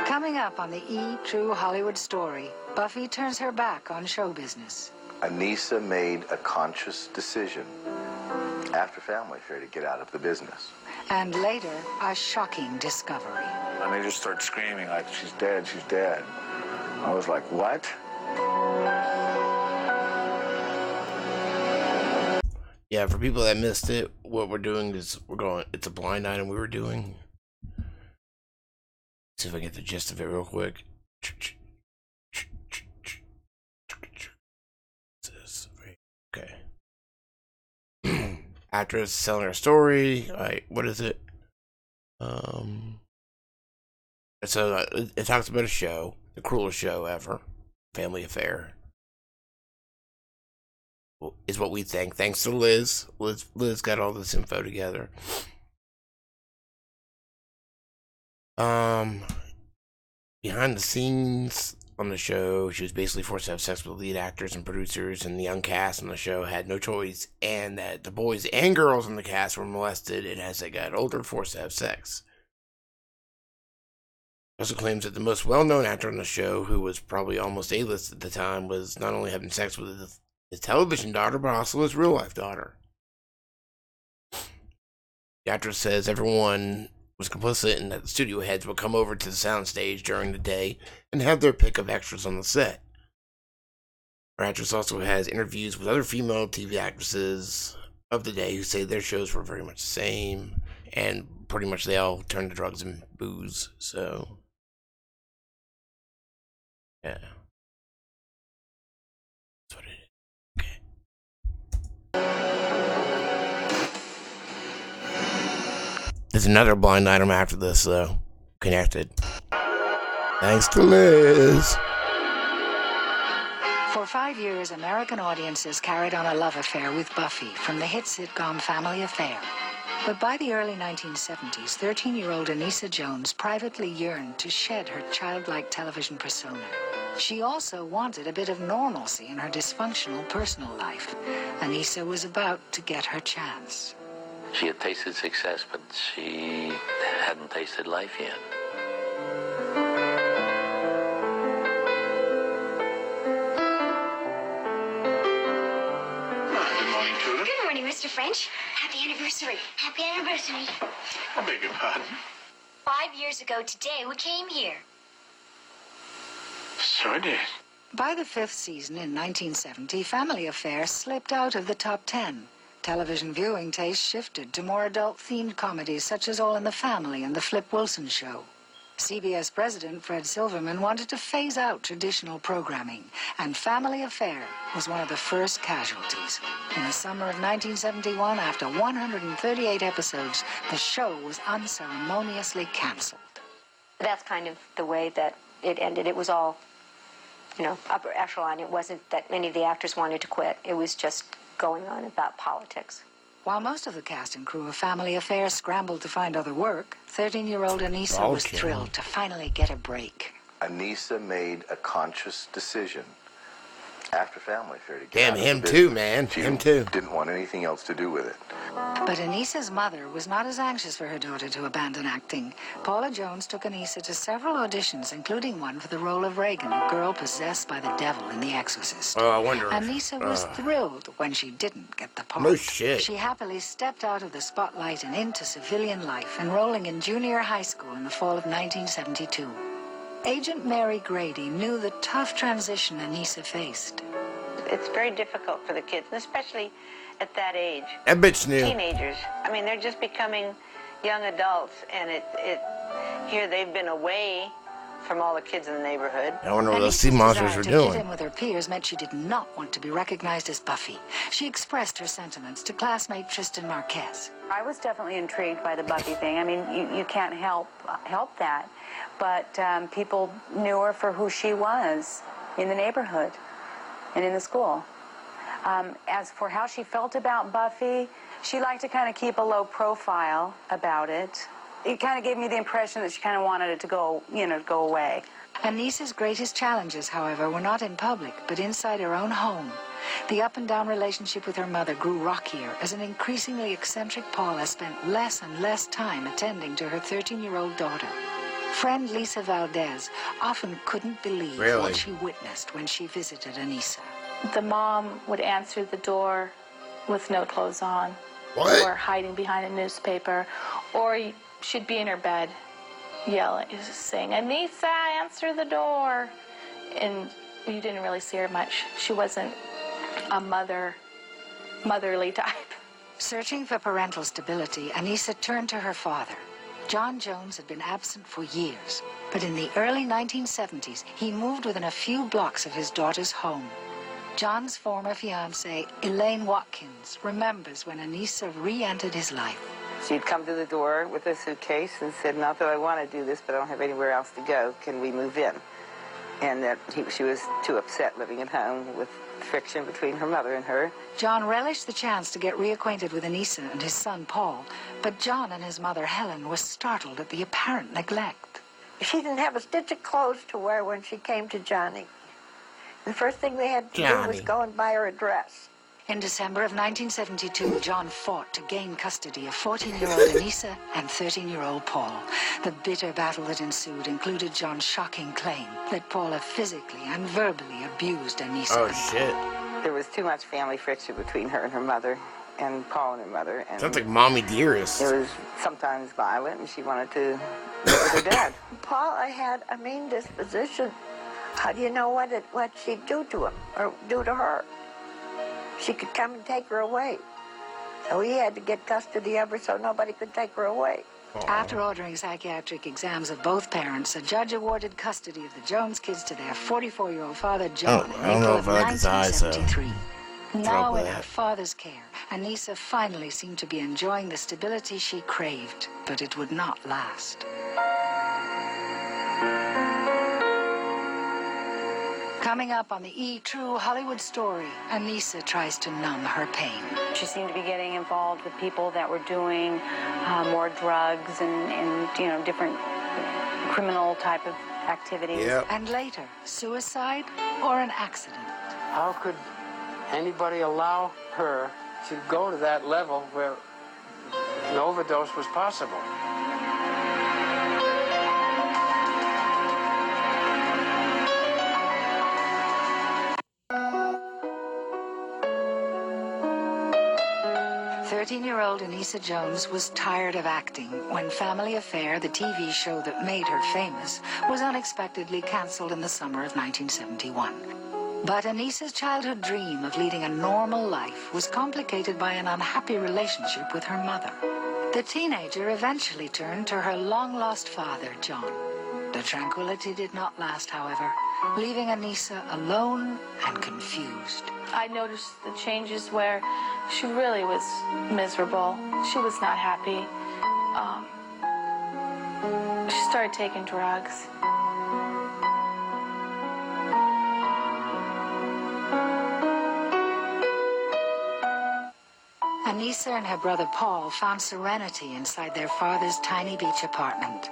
Coming up on the True Hollywood Story, Buffy turns her back on show business. Anissa made a conscious decision after Family Affair to get out of the business. And later, a shocking discovery. And they just start screaming like, she's dead, she's dead. I was like, what? Yeah, for people that missed it, what we're doing is it's a blind item we were doing. See if I get the gist of it real quick. Okay. Actress selling her story. What is it? So it talks about a show, the cruelest show ever, Family Affair. is what we think. Thanks to Liz. Liz got all this info together. Behind the scenes on the show, she was basically forced to have sex with lead actors and producers, and the young cast on the show had no choice, and that the boys and girls in the cast were molested, and as they got older, forced to have sex. She also claims that the most well-known actor on the show, who was probably almost A-list at the time, was not only having sex with his television daughter, but also his real-life daughter. The actress says everyone was complicit and that the studio heads would come over to the soundstage during the day and have their pick of extras on the set. Our actress also has interviews with other female TV actresses of the day who say their shows were very much the same, and pretty much they all turned to drugs and booze, so yeah. That's what it is. There's another blind item after this, though. Connected. Thanks to Liz. For 5 years, American audiences carried on a love affair with Buffy from the hit sitcom Family Affair. But by the early 1970s, 13-year-old Anissa Jones privately yearned to shed her childlike television persona. She also wanted a bit of normalcy in her dysfunctional personal life. Anissa was about to get her chance. She had tasted success, but she hadn't tasted life yet. Good morning, Tulip. Good morning, Mr. French. Happy anniversary. Happy anniversary. I beg your pardon. 5 years ago today, we came here. So it is. By the 5th season in 1970, Family Affair slipped out of the top 10. Television viewing taste shifted to more adult-themed comedies such as All in the Family and The Flip Wilson Show. CBS president Fred Silverman wanted to phase out traditional programming, and Family Affair was one of the first casualties. In the summer of 1971, after 138 episodes, the show was unceremoniously canceled. That's kind of the way that it ended. It was all, upper echelon. It wasn't that many of the actors wanted to quit. It was just going on about politics. While most of the cast and crew of Family Affair scrambled to find other work, 13-year-old Anissa was thrilled to finally get a break. Anissa made a conscious decision after Family Affair to get Damn, out of him the too, business. man. She Him too. Didn't want anything else to do with it. But Anissa's mother was not as anxious for her daughter to abandon acting. Paula Jones took Anissa to several auditions, including one for the role of Reagan, a girl possessed by the devil in The Exorcist. Oh, I wonder. Anissa was thrilled when she didn't get the part. No shit. She happily stepped out of the spotlight and into civilian life, enrolling in junior high school in the fall of 1972. Agent Mary Grady knew the tough transition Anissa faced. It's very difficult for the kids, and especially at that age. That bitch knew. Teenagers. I mean, they're just becoming young adults, and here they've been away from all the kids in the neighborhood. I wonder what those sea monsters were doing. To fit in with her peers meant she did not want to be recognized as Buffy. She expressed her sentiments to classmate Tristan Marquez. I was definitely intrigued by the Buffy thing. I mean, you can't help that. But people knew her for who she was in the neighborhood and in the school. As for how she felt about Buffy, she liked to kind of keep a low profile about it. It kind of gave me the impression that she kind of wanted it to go, go away. Anissa's greatest challenges, however, were not in public, but inside her own home. The up-and-down relationship with her mother grew rockier as an increasingly eccentric Paula spent less and less time attending to her 13-year-old daughter. Friend Lisa Valdez often couldn't believe what she witnessed when she visited Anissa. The mom would answer the door with no clothes on, or hiding behind a newspaper, or she'd be in her bed yelling, saying, "Anissa, answer the door." And you didn't really see her much. She wasn't a motherly type. Searching for parental stability, Anissa turned to her father. John Jones had been absent for years, but in the early 1970s, he moved within a few blocks of his daughter's home. John's former fiancée, Elaine Watkins, remembers when Anissa re-entered his life. She'd come to the door with a suitcase and said, "Not that I want to do this, but I don't have anywhere else to go. Can we move in?" And that she was too upset living at home with friction between her mother and her. John relished the chance to get reacquainted with Anissa and his son Paul, but John and his mother Helen were startled at the apparent neglect. She didn't have a stitch of clothes to wear when she came to Johnny. The first thing they had to do was go and buy her a dress. In December of 1972, John fought to gain custody of 14-year-old Anissa and 13-year-old Paul. The bitter battle that ensued included John's shocking claim that Paul had physically and verbally abused Anissa. Oh, shit. There was too much family friction between her and her mother, and Paul and her mother. And sounds like Mommy Dearest. It was sometimes violent, and she wanted to live with her dad. Paul had a mean disposition. How do you know what she'd do to him or do to her? She could come and take her away. So he had to get custody of her so nobody could take her away. After ordering psychiatric exams of both parents, a judge awarded custody of the Jones kids to their 44-year-old father, John, in April of 1973. Now in her father's care, Anissa finally seemed to be enjoying the stability she craved, but it would not last. Coming up on the True Hollywood Story, Anissa tries to numb her pain. She seemed to be getting involved with people that were doing more drugs and different criminal type of activities. Yep. And later, suicide or an accident. How could anybody allow her to go to that level where an overdose was possible? 13-year-old Anissa Jones was tired of acting when Family Affair, the TV show that made her famous, was unexpectedly canceled in the summer of 1971. But Anissa's childhood dream of leading a normal life was complicated by an unhappy relationship with her mother. The teenager eventually turned to her long-lost father, John. The tranquility did not last, however, leaving Anissa alone and confused. I noticed the changes where she really was miserable. She was not happy. She started taking drugs. Anissa and her brother Paul found serenity inside their father's tiny beach apartment.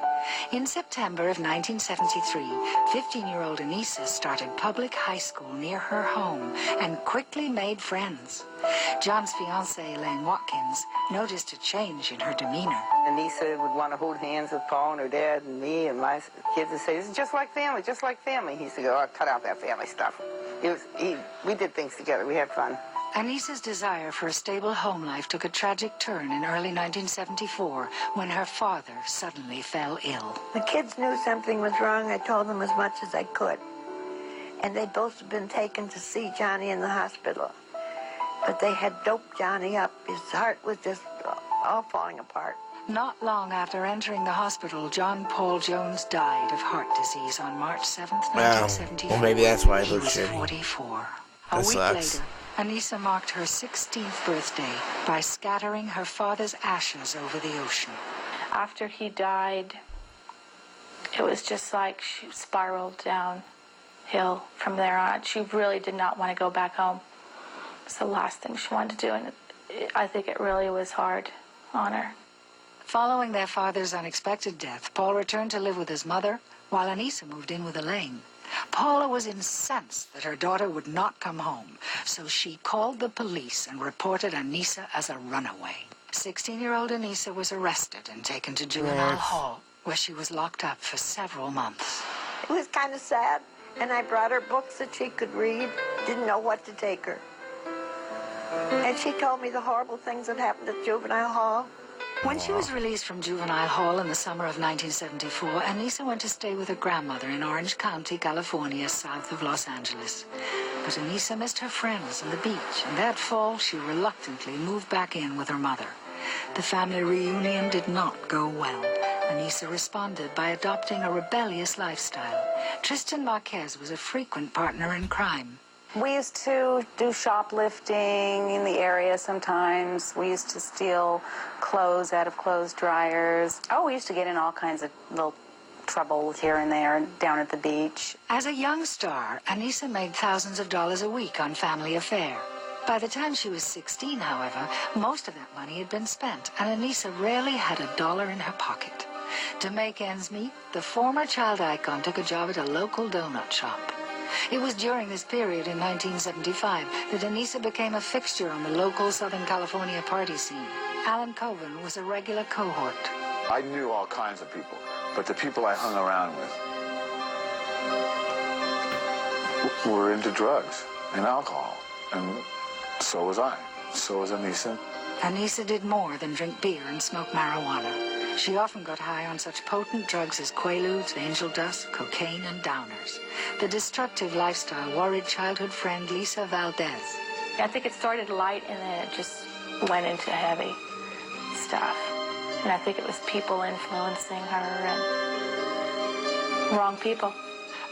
In September of 1973, 15-year-old Anissa started public high school near her home and quickly made friends. John's fiancée, Elaine Watkins, noticed a change in her demeanor. Anissa would want to hold hands with Paul and her dad and me and my kids and say, "This is just like family, just like family." He used to go, "Oh, cut out that family stuff." We did things together. We had fun. Anissa's desire for a stable home life took a tragic turn in early 1974 when her father suddenly fell ill. The kids knew something was wrong. I told them as much as I could. And they'd both been taken to see Johnny in the hospital. But they had doped Johnny up. His heart was just all falling apart. Not long after entering the hospital, John Paul Jones died of heart disease on March 7th, 1974. Well, maybe that's why it he looks was shitty. 44. That A week sucks. later, Anissa marked her 16th birthday by scattering her father's ashes over the ocean. After he died, it was just like she spiraled downhill from there on. She really did not want to go back home. It's the last thing she wanted to do, and I think it really was hard on her. Following their father's unexpected death, Paul returned to live with his mother, while Anissa moved in with Elaine. Paula was incensed that her daughter would not come home, so she called the police and reported Anissa as a runaway. 16-year-old Anissa was arrested and taken to juvenile hall, where she was locked up for several months. It was kind of sad, and I brought her books that she could read. Didn't know what to take her. And she told me the horrible things that happened at juvenile hall. When she was released from juvenile hall in the summer of 1974, Anissa went to stay with her grandmother in Orange County, California, south of Los Angeles. But Anissa missed her friends and the beach, and that fall she reluctantly moved back in with her mother. The family reunion did not go well. Anissa responded by adopting a rebellious lifestyle. Tristan Marquez was a frequent partner in crime. We used to do shoplifting in the area sometimes. We used to steal clothes out of clothes dryers. Oh, we used to get in all kinds of little trouble here and there down at the beach. As a young star, Anissa made thousands of dollars a week on Family Affair. By the time she was 16, however, most of that money had been spent, and Anissa rarely had a dollar in her pocket. To make ends meet, the former child icon took a job at a local donut shop. It was during this period in 1975 that Anissa became a fixture on the local Southern California party scene. Alan Coven was a regular cohort. I knew all kinds of people, but the people I hung around with were into drugs and alcohol, and so was I. So was Anissa. Anissa did more than drink beer and smoke marijuana. She often got high on such potent drugs as Quaaludes, angel dust, cocaine, and downers. The destructive lifestyle worried childhood friend Lisa Valdez. I think it started light and then it just went into heavy stuff. And I think it was people influencing her and wrong people.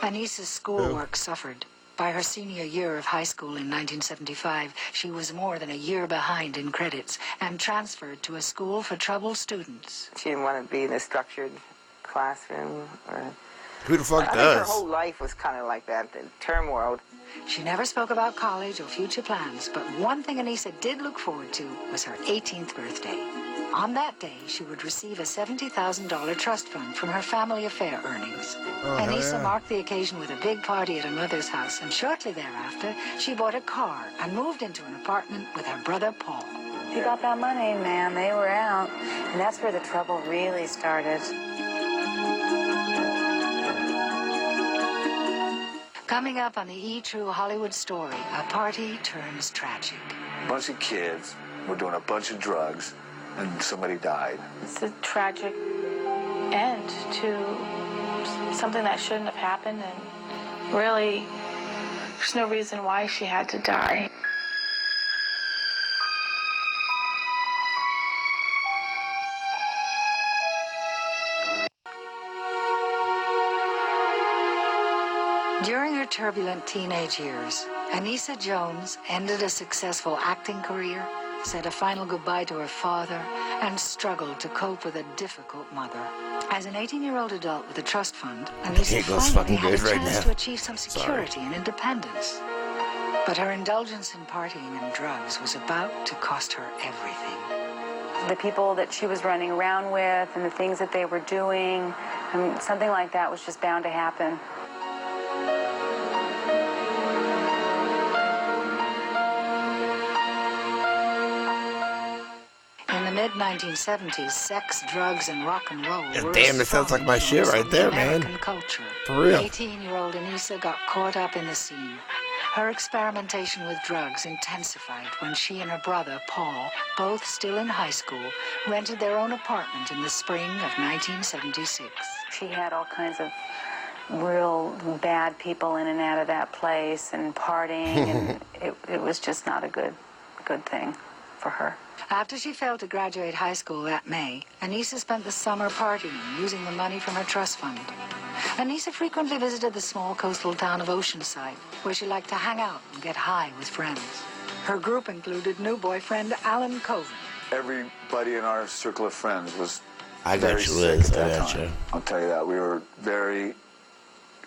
Anissa's schoolwork suffered. By her senior year of high school in 1975, she was more than a year behind in credits and transferred to a school for troubled students. She didn't want to be in a structured classroom. Who the fuck I does? think her whole life was kind of like that, the turmoil. She never spoke about college or future plans, but one thing Anissa did look forward to was her 18th birthday. On that day, she would receive a $70,000 trust fund from her Family Affair earnings. Anissa marked the occasion with a big party at her mother's house, and shortly thereafter, she bought a car and moved into an apartment with her brother Paul. She got that money, man. They were out. And that's where the trouble really started. Coming up on the E! True Hollywood Story, a party turns tragic. A bunch of kids were doing a bunch of drugs, and somebody died. It's a tragic end to something that shouldn't have happened, and really, there's no reason why she had to die. During her turbulent teenage years, Anissa Jones ended a successful acting career, said a final goodbye to her father, and struggled to cope with a difficult mother. As an 18-year-old adult with a trust fund, Anissa finally had a chance to achieve some security and independence. But her indulgence in partying and drugs was about to cost her everything. The people that she was running around with and the things that they were doing, I mean, something like that was just bound to happen. Mid-1970s, sex, drugs, and rock and roll were damn, it sounds like my shit right there, man. American culture. For real. 18-year-old Anissa got caught up in the scene. Her experimentation with drugs intensified when she and her brother, Paul, both still in high school, rented their own apartment in the spring of 1976. She had all kinds of real bad people in and out of that place and partying, and it was just not a good thing for her. After she failed to graduate high school that May, Anissa spent the summer partying, using the money from her trust fund. Anissa frequently visited the small coastal town of Oceanside, where she liked to hang out and get high with friends. Her group included new boyfriend Alan Coven. Everybody in our circle of friends was I got you, Liz. I got you. I'll tell you that. We were very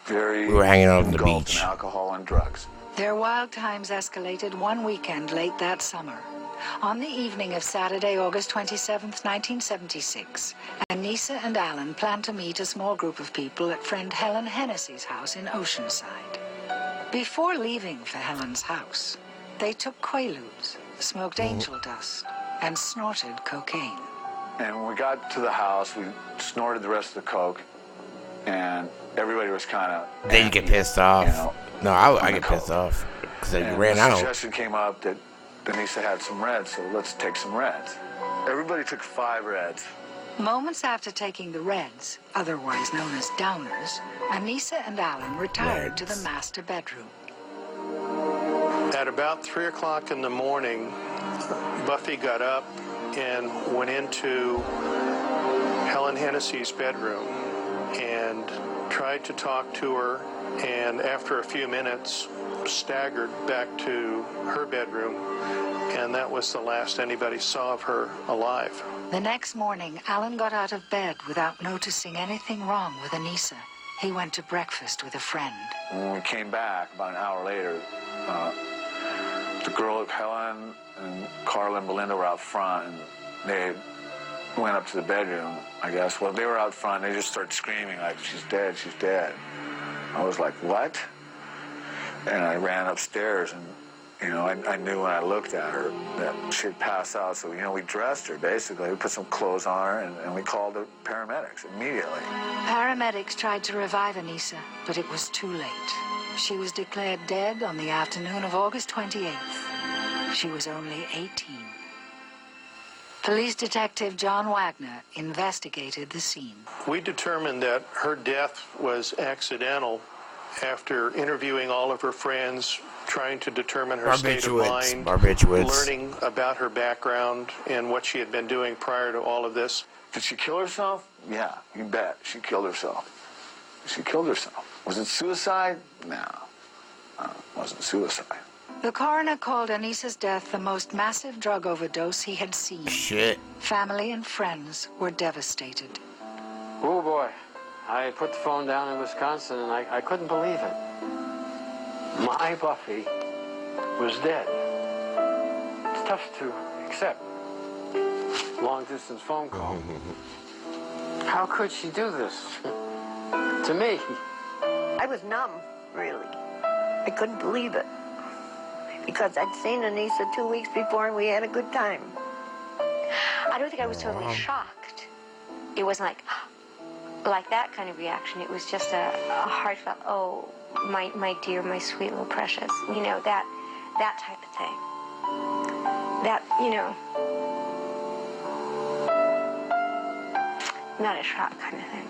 we were hanging out on the beach. In alcohol and drugs. Their wild times escalated one weekend late that summer. On the evening of Saturday, August 27th, 1976, Anissa and Alan planned to meet a small group of people at friend Helen Hennessy's house in Oceanside. Before leaving for Helen's house, they took Quaaludes, smoked angel dust, and snorted cocaine. And when we got to the house, we snorted the rest of the coke, and everybody was kind of... Then you get pissed off. You know, no, I get pissed off because they ran out. The suggestion came up that Anissa had some Reds, so let's take some Reds. Everybody took 5 Reds. Moments after taking the Reds, otherwise known as downers, Anissa and Alan retired to the master bedroom. At about 3 o'clock in the morning, Buffy got up and went into Helen Hennessy's bedroom and tried to talk to her, and after a few minutes, staggered back to her bedroom and that was the last anybody saw of her alive. The next morning, Alan got out of bed without noticing anything wrong with Anissa. He went to breakfast with a friend. When we came back about an hour later, the girl, Helen, and Carla and Belinda were out front, and they went up to the bedroom, I guess. Well, they were out front, and they just started screaming, like, she's dead, she's dead. I was like, what? And I ran upstairs, and, you know, I knew when I looked at her that she'd pass out. So, you know, we dressed her, basically. We put some clothes on her, and we called the paramedics immediately. Paramedics tried to revive Anissa, but it was too late. She was declared dead on the afternoon of August 28th. She was only 18. Police Detective John Wagner investigated the scene. We determined that her death was accidental after interviewing all of her friends, trying to determine her state of mind, learning about her background and what she had been doing prior to all of this. Did she kill herself? Yeah, you bet. She killed herself. She killed herself. Was it suicide? No, it wasn't suicide. The coroner called Anissa's death the most massive drug overdose he had seen. Shit. Family and friends were devastated. Oh boy, I put the phone down in Wisconsin and I couldn't believe it. My Buffy was dead. It's tough to accept. Long distance phone call. How could she do this? To me. I was numb, really. I couldn't believe it. Because I'd seen Anissa 2 weeks before and we had a good time. I don't think I was totally shocked. It wasn't like that kind of reaction. It was just a heartfelt, oh, my dear, my sweet little precious. You know, that type of thing. That, you know, not a shock kind of thing.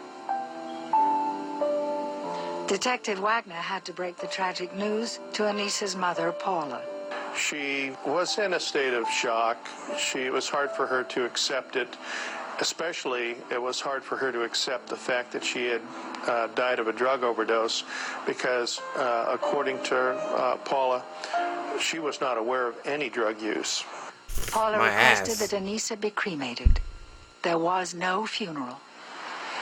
Detective Wagner had to break the tragic news to Anissa's mother, Paula. She was in a state of shock. It was hard for her to accept it. Especially, it was hard for her to accept the fact that she had died of a drug overdose because, according to Paula, she was not aware of any drug use. Paula requested that Anissa be cremated. There was no funeral.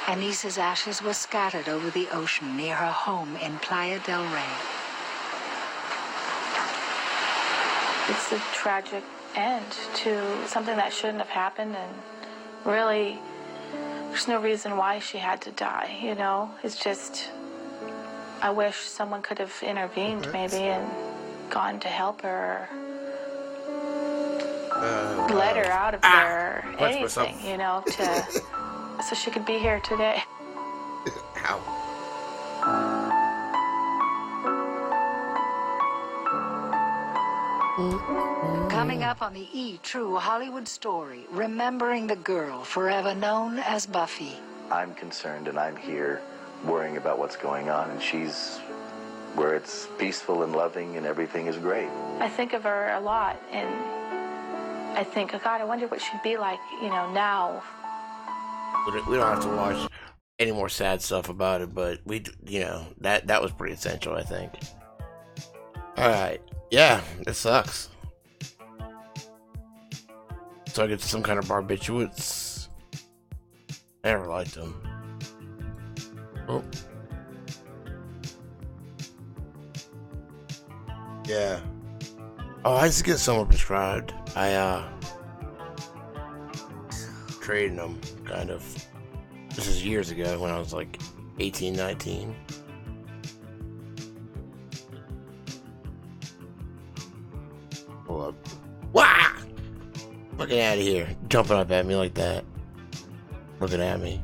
Anissa's ashes were scattered over the ocean near her home in Playa del Rey. It's a tragic end to something that shouldn't have happened, and really, there's no reason why she had to die, you know? It's just, I wish someone could have intervened maybe and gone to help her, let her out of there, anything, you know, so she could be here today. Ow. Coming up on the True Hollywood Story, remembering the girl forever known as Buffy. I'm concerned and I'm here worrying about what's going on, and she's where it's peaceful and loving and everything is great. I think of her a lot, and I think, oh God, I wonder what she'd be like, you know, now. We don't have to watch any more sad stuff about it, but you know, that was pretty essential, I think. All right, yeah, it sucks. So I get some kind of barbiturates. I never liked them. Oh, yeah. Oh, I just get someone prescribed. I traded them, kind of. This is years ago when I was like 18, 19. Hold up. Wah! Fucking out of here. Jumping up at me like that. Looking at me.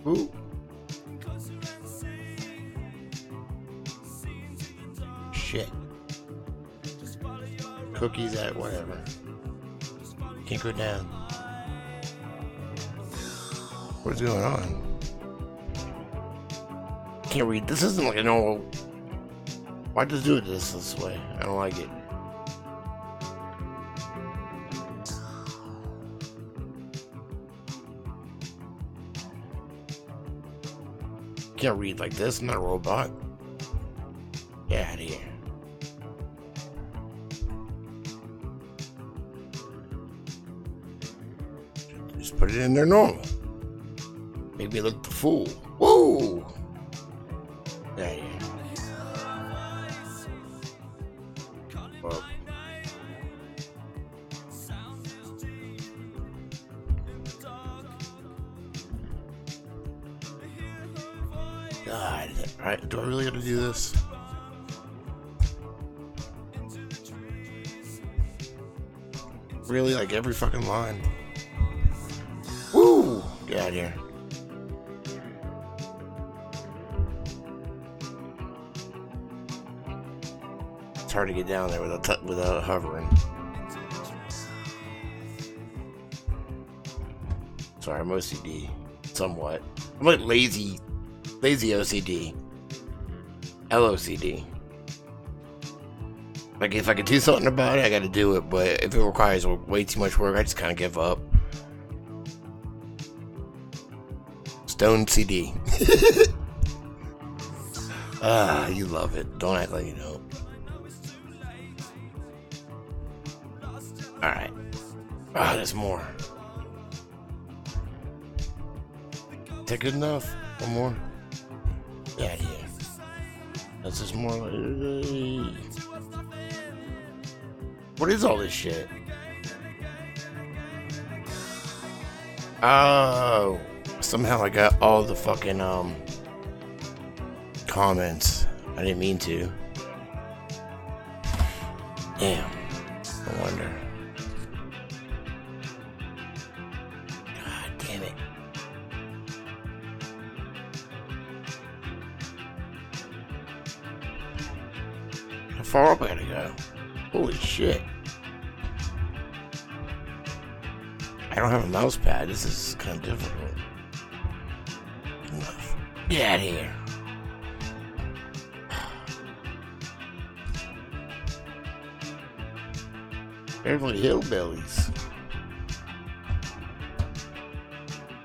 Ooh. Shit. Cookies at whatever. Can't go down. What's going on? Can't read. This isn't like a normal. Why just do this way? I don't like it. can't read like this. I'm not a robot. Get out of here. Just put it in there normal. Make me look the fool. Woo! Get out of here. Well, God, alright, do I really gotta do this? Really, like every fucking line? Woo! Get out of here. It's hard to get down there without hovering. Sorry, I'm OCD. Somewhat. I'm like lazy OCD. LOCD. Like, if I could do something about it, I gotta do it. But if it requires way too much work, I just kind of give up. Stone CD. You love it. Don't act like you don't. Alright. There's more. Is that good enough? One more? Yeah. That's just more like... What is all this shit? Oh, somehow I got all the fucking comments. I didn't mean to. Damn. No wonder. God damn it. How far up I gotta go? Holy shit. I don't have a mouse pad. This is kind of difficult. Enough. Get out of here. Beverly Hillbillies.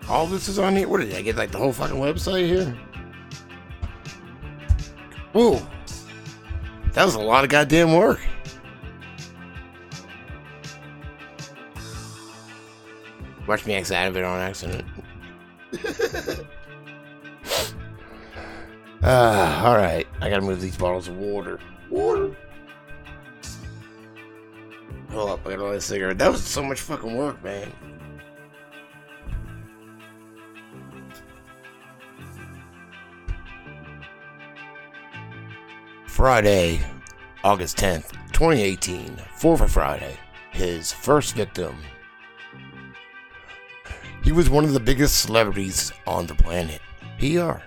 All this is on here? What did I get? Like the whole fucking website here? Whoa. That was a lot of goddamn work. Watch me X out of it on accident. Alright. I gotta move these bottles of water. Hold up, I gotta light a cigarette. That was so much fucking work, man. Friday, August 10th, 2018. 4 for Friday. His first victim. He was one of the biggest celebrities on the planet. PR.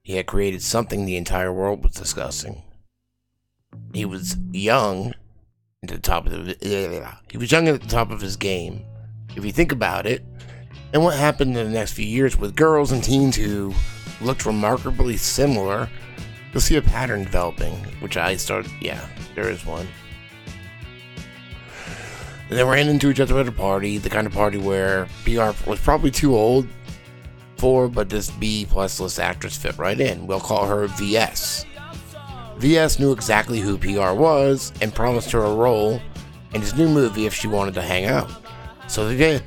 He had created something the entire world was discussing. He was young at the top of his game, if you think about it, and what happened in the next few years with girls and teens who looked remarkably similar. You'll see a pattern developing, which I started. Yeah, there is one. And they ran into each other at a party, the kind of party where PR was probably too old for, but this B-plus list actress fit right in. We'll call her VS. VS knew exactly who PR was and promised her a role in his new movie if she wanted to hang out. So they did.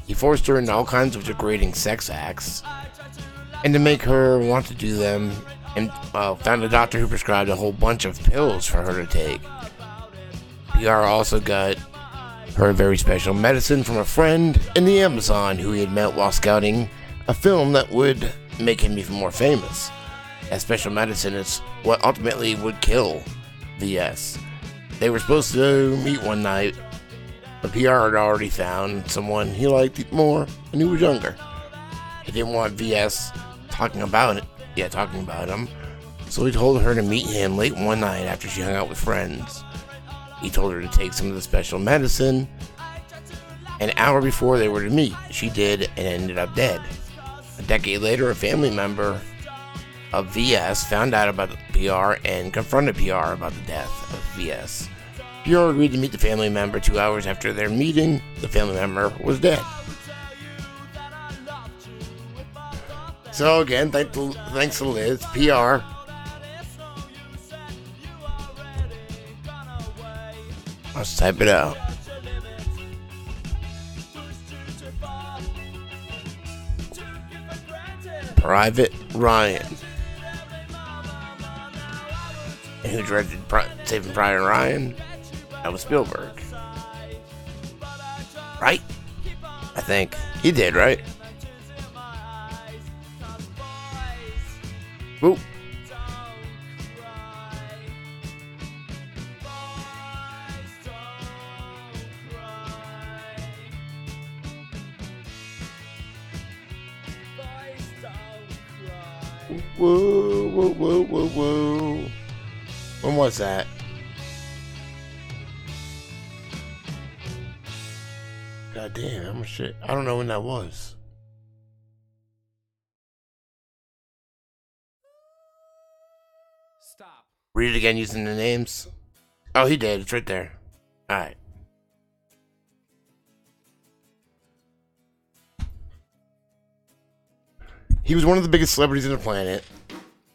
He forced her into all kinds of degrading sex acts, and to make her want to do them, and found a doctor who prescribed a whole bunch of pills for her to take. PR also got her very special medicine from a friend in the Amazon who he had met while scouting a film that would make him even more famous. That special medicine is what ultimately would kill VS. They were supposed to meet one night, but PR had already found someone he liked more and who was younger. He didn't want VS talking about him, so he told her to meet him late one night after she hung out with friends. He told her to take some of the special medicine. An hour before they were to meet, she did and ended up dead. A decade later, a family member of VS found out about PR and confronted PR about the death of VS. PR agreed to meet the family member 2 hours after their meeting. The family member was dead. So again, thanks to Liz, PR. Let's type it out. Private Ryan. And who directed Saving Private Ryan? That was Spielberg. Right? I think. He did, right? Whoop. Whoa, whoa, whoa, whoa, whoa. When was that? God damn, how much shit? I don't know when that was. Stop. Read it again using the names. Oh, he did. It's right there. Alright. He was one of the biggest celebrities on the planet,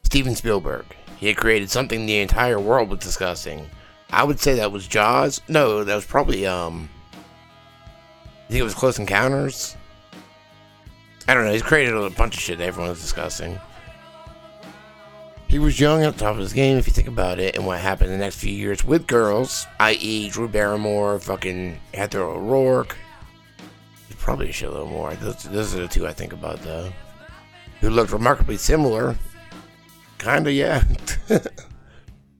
Steven Spielberg. He had created something the entire world was discussing. I would say that was Jaws. No, that was probably, I think it was Close Encounters. I don't know. He's created a bunch of shit that everyone was discussing. He was young at the top of his game, if you think about it, and what happened in the next few years with girls, i.e. Drew Barrymore, fucking Heather O'Rourke. Probably a shitload more. Those are the two I think about, though. Who looked remarkably similar. Kinda, yeah.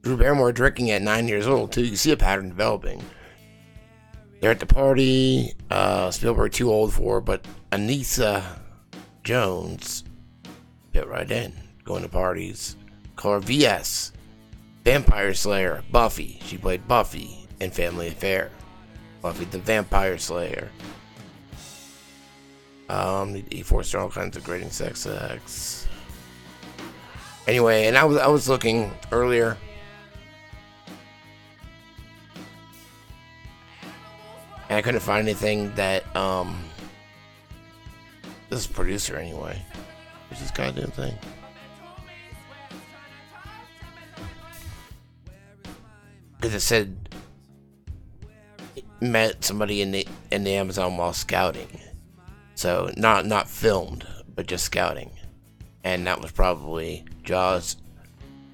Drew Barrymore drinking at 9 years old, too. You can see a pattern developing. They're at the party. Spielberg too old for her, but Anissa Jones fit right in. Going to parties. Call her VS. Vampire Slayer. Buffy. She played Buffy in Family Affair. Buffy the Vampire Slayer. He forced her all kinds of grading sex acts. Anyway, and I was looking earlier. And I couldn't find anything that this is producer anyway. What's this goddamn thing? Because it said met somebody in the Amazon while scouting. So not filmed, but just scouting. And that was probably Jaws,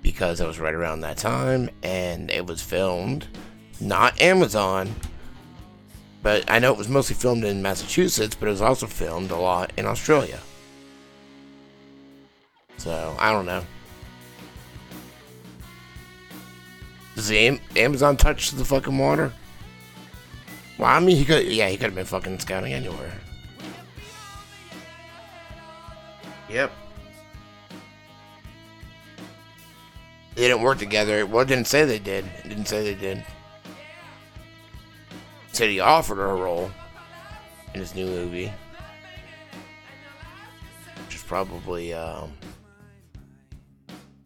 because it was right around that time, and it was filmed, not Amazon, but I know it was mostly filmed in Massachusetts, but it was also filmed a lot in Australia. So, I don't know. Does the Amazon touch the fucking water? Well, I mean, he could have been fucking scouting anywhere. Yep. They didn't work together. Well, it didn't say they did. It didn't say they did. It said he offered her a role in his new movie. Which is probably,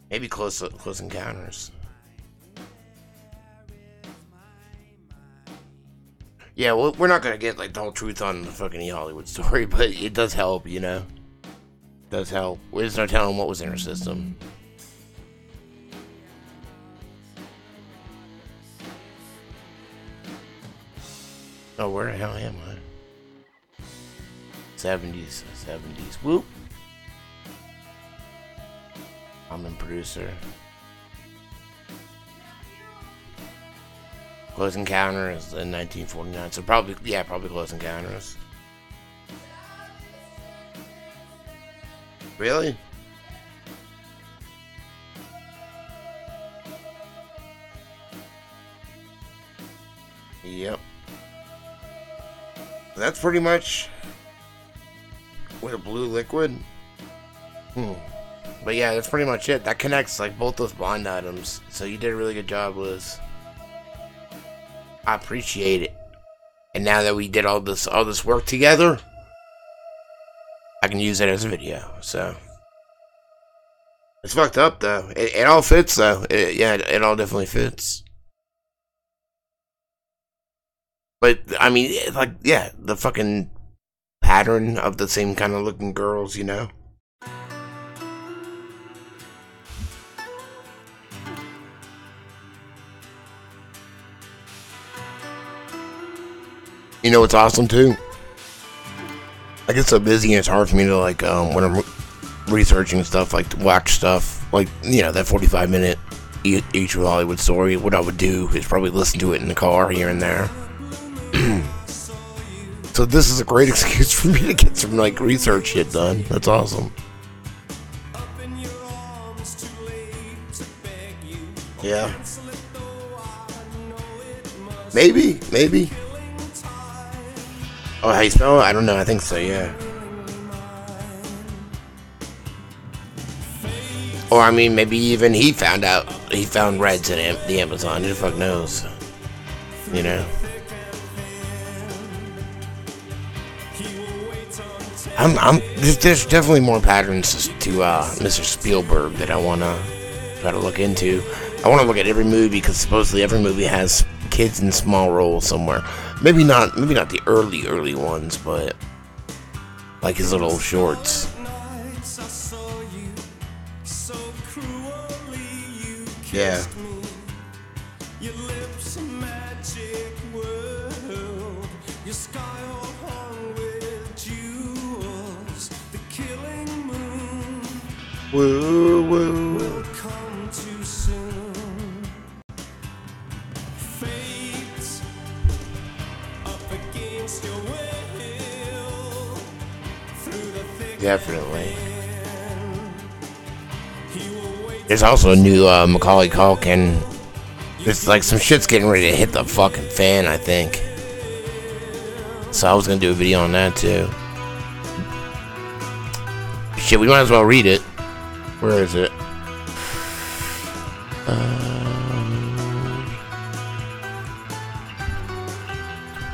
maybe Close Encounters. Yeah, well, we're not gonna get, like, the whole truth on the fucking E! Hollywood story, but it does help, you know? It does help. We just don't tell them what was in her system. Oh, where the hell am I? 70s. Whoop. I'm in producer. Close Encounters in 1949. So probably Close Encounters. Really? Yep. That's pretty much with a blue liquid. But yeah, that's pretty much it. That connects like both those blind items. So you did a really good job, Liz. I appreciate it. And now that we did all this work together, I can use it as a video. So it's fucked up though. It all fits though. It all definitely fits. But I mean, the fucking pattern of the same kind of looking girls, you know. You know what's awesome too? I get so busy and it's hard for me to like when I'm researching stuff, like to watch stuff, like that 45-minute each with Hollywood story. What I would do is probably listen to it in the car here and there. So this is a great excuse for me to get some like research shit done. That's awesome. Yeah. Maybe. Oh, how you spell it? I don't know. I think so, yeah. Or, I mean, maybe even he found Reds in the Amazon. Who the fuck knows? You know? There's definitely more patterns to Mr. Spielberg that I want to try to look into. I want to look at every movie because supposedly every movie has kids in small roles somewhere. Maybe not the early ones, but like his little shorts. Yeah. Woo, woo. Definitely. There's also a new Macaulay Culkin. There's like some shit's getting ready to hit the fucking fan, I think. So I was gonna do a video on that too. Shit, we might as well read it. Where is it?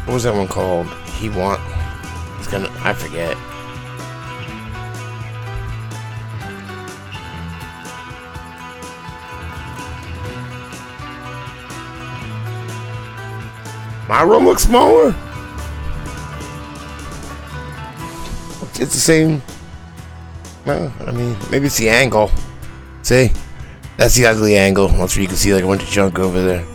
What was that one called? I forget. My room looks smaller. It's the same. Well, I mean, maybe it's the angle. See? That's the ugly angle. That's where you can see like a bunch of junk over there.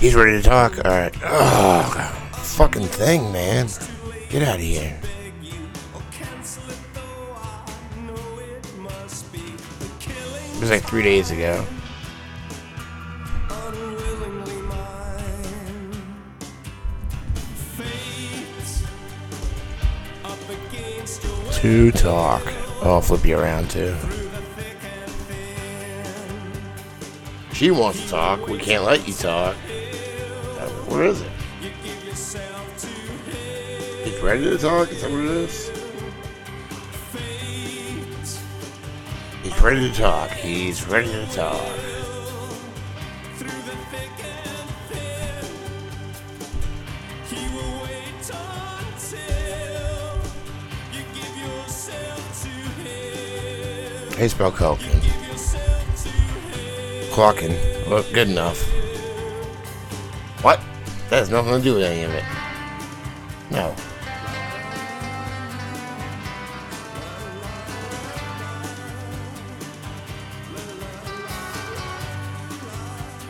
He's ready to talk? Alright. Oh, God. Fucking thing, man. Get out of here. It was like 3 days ago. To talk. Oh, I'll flip you around too. She wants to talk. We can't let you talk. What is it? He's ready to talk? Is that what it is? He's ready to talk. He's ready to talk. Hey, spell Culkin. Clocking. Well, good enough. What? That has nothing to do with any of it. No.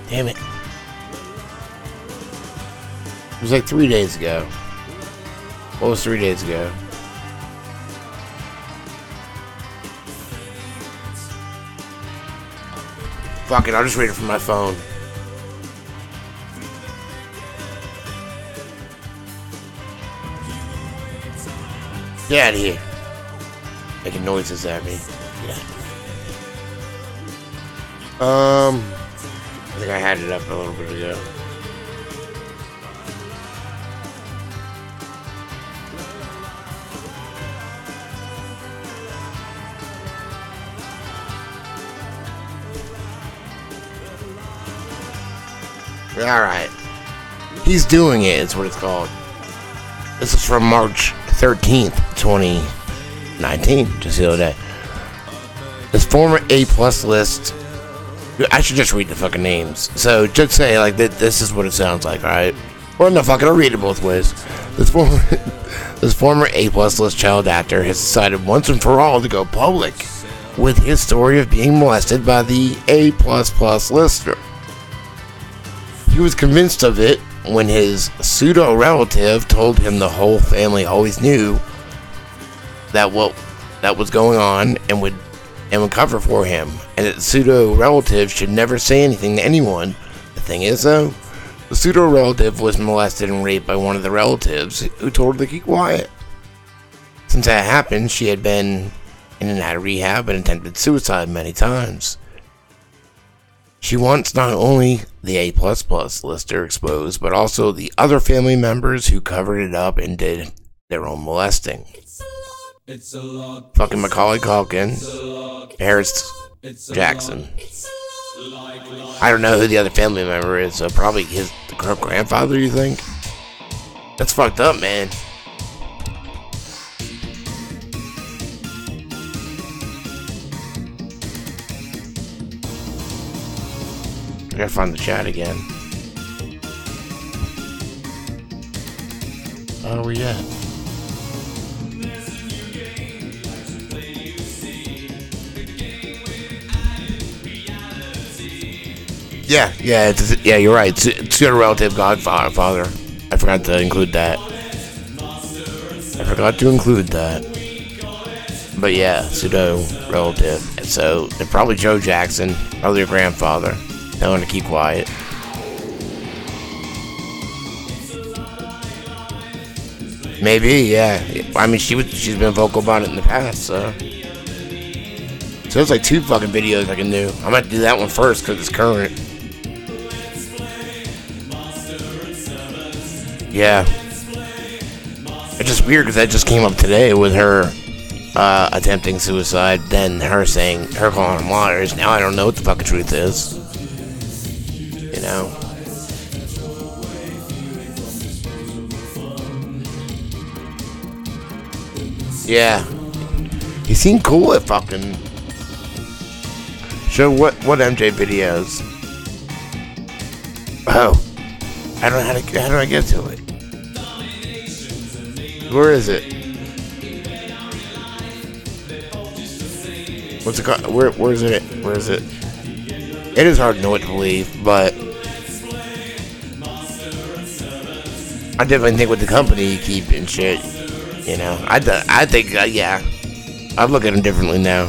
Damn it. It was like 3 days ago. What was 3 days ago? Fuck it, I'll just read it from my phone. Get out of here. Making noises at me. Yeah. I think I had it up a little bit ago. Alright. He's doing it, is what it's called. This is from March 13th, 2019, just the other day. This former A+ list. I should just read the fucking names. So, just say, like, this is what it sounds like, alright? Well, no, fuck it, I'll read it both ways. This former A+ list child actor has decided once and for all to go public with his story of being molested by the A++ lister. He was convinced of it when his pseudo-relative told him the whole family always knew that what was going on and would cover for him, and that the pseudo-relative should never say anything to anyone. The thing is, though, the pseudo-relative was molested and raped by one of the relatives who told her to keep quiet. Since that happened, she had been in and out of rehab and attempted suicide many times. She wants not only the A++ lister exposed, but also the other family members who covered it up and did their own molesting. Fucking Macaulay Culkin, Paris Jackson. I don't know who the other family member is, so probably his grandfather, you think? That's fucked up, man. I gotta find the chat again. Oh, where you at? Yeah, you're right. It's your relative godfather. I forgot to include that. But yeah, pseudo relative. And so they're probably Joe Jackson, probably your grandfather, telling her to keep quiet. Maybe, yeah. I mean, she's been vocal about it in the past, so. So there's like 2 fucking videos I can do. I'm gonna do that one first because it's current. Yeah. It's just weird because that just came up today with her attempting suicide, then her calling them liars. Now I don't know what the fucking truth is. You know? Yeah. He seemed cool at fucking... Show what MJ videos? Oh. I don't know how do I get to it? Where is it? What's it called? Where is it? Where is it? It is hard to know what to believe, but I definitely think with the company you keep and shit, you know, I think, yeah, I look at them differently now.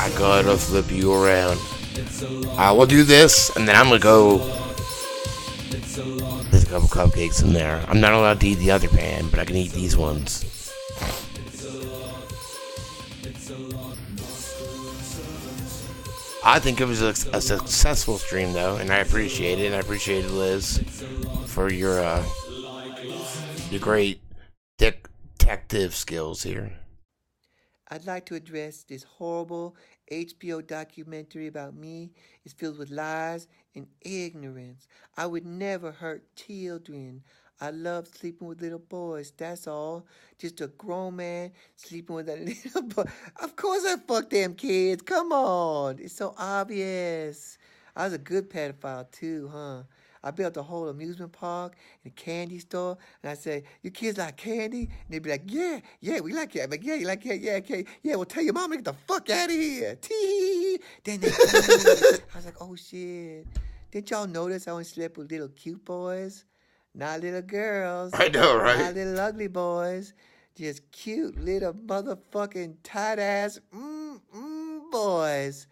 I gotta flip you around. I will do this, and then I'm gonna go. There's a couple cupcakes in there. I'm not allowed to eat the other pan, but I can eat these ones. I think it was a successful stream, though, and I appreciate it. And I appreciate it, Liz, for your great detective skills here. I'd like to address this horrible HBO documentary about me. It's filled with lies and ignorance. I would never hurt children. I love sleeping with little boys, that's all. Just a grown man sleeping with a little boy. Of course I fuck them kids. Come on. It's so obvious. I was a good pedophile too, huh? I built a whole amusement park and a candy store, and I say, "You kids like candy?" And they'd be like, "Yeah, we like it." I'm like, "Yeah, you like it? Yeah, okay. Yeah, well, tell your mom to get the fuck out of here." Tee. Then they I was like, "Oh shit! Didn't y'all notice I only slept with little cute boys, not little girls? I know, right? Not little ugly boys, just cute little motherfucking tight ass boys."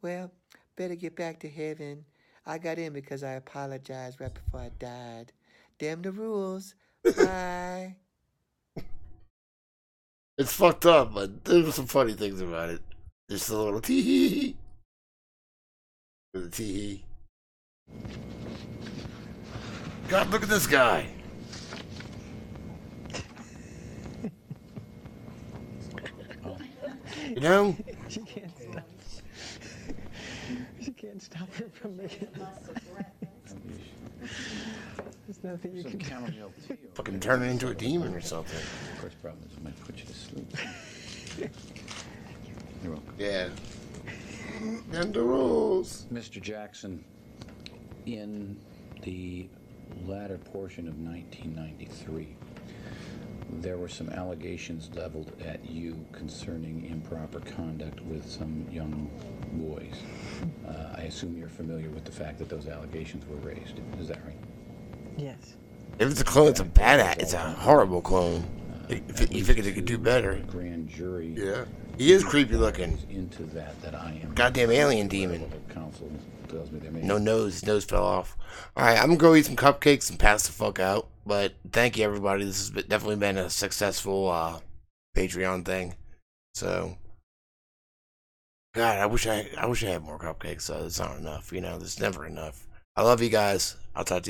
Well, better get back to heaven. I got in because I apologized right before I died. Damn the rules. Bye. It's fucked up, but there's some funny things about it. Just a little tee-hee. With a tee-hee. God, look at this guy. You know? She can't stop her from making There's nothing you can do. Fucking turn it into a demon or something. Of course, problem is it might put you to sleep. You're welcome. Yeah. And the rules. Mr. Jackson, in the latter portion of 1993, there were some allegations leveled at you concerning improper conduct with some young boys. I assume you're familiar with the fact that those allegations were raised. Is that right? Yes. If it's a clone, it's a bad it's a horrible clone. You figured it could do better. Grand jury. Yeah. He is creepy looking. Into that I am. Goddamn alien demon. Counsel tells me there may No nose. His nose fell off. Alright, I'm gonna go eat some cupcakes and pass the fuck out. But thank you, everybody. This has definitely been a successful Patreon thing. So, God, I wish I had more cupcakes. It's not enough. There's never enough. I love you guys. I'll talk to you later.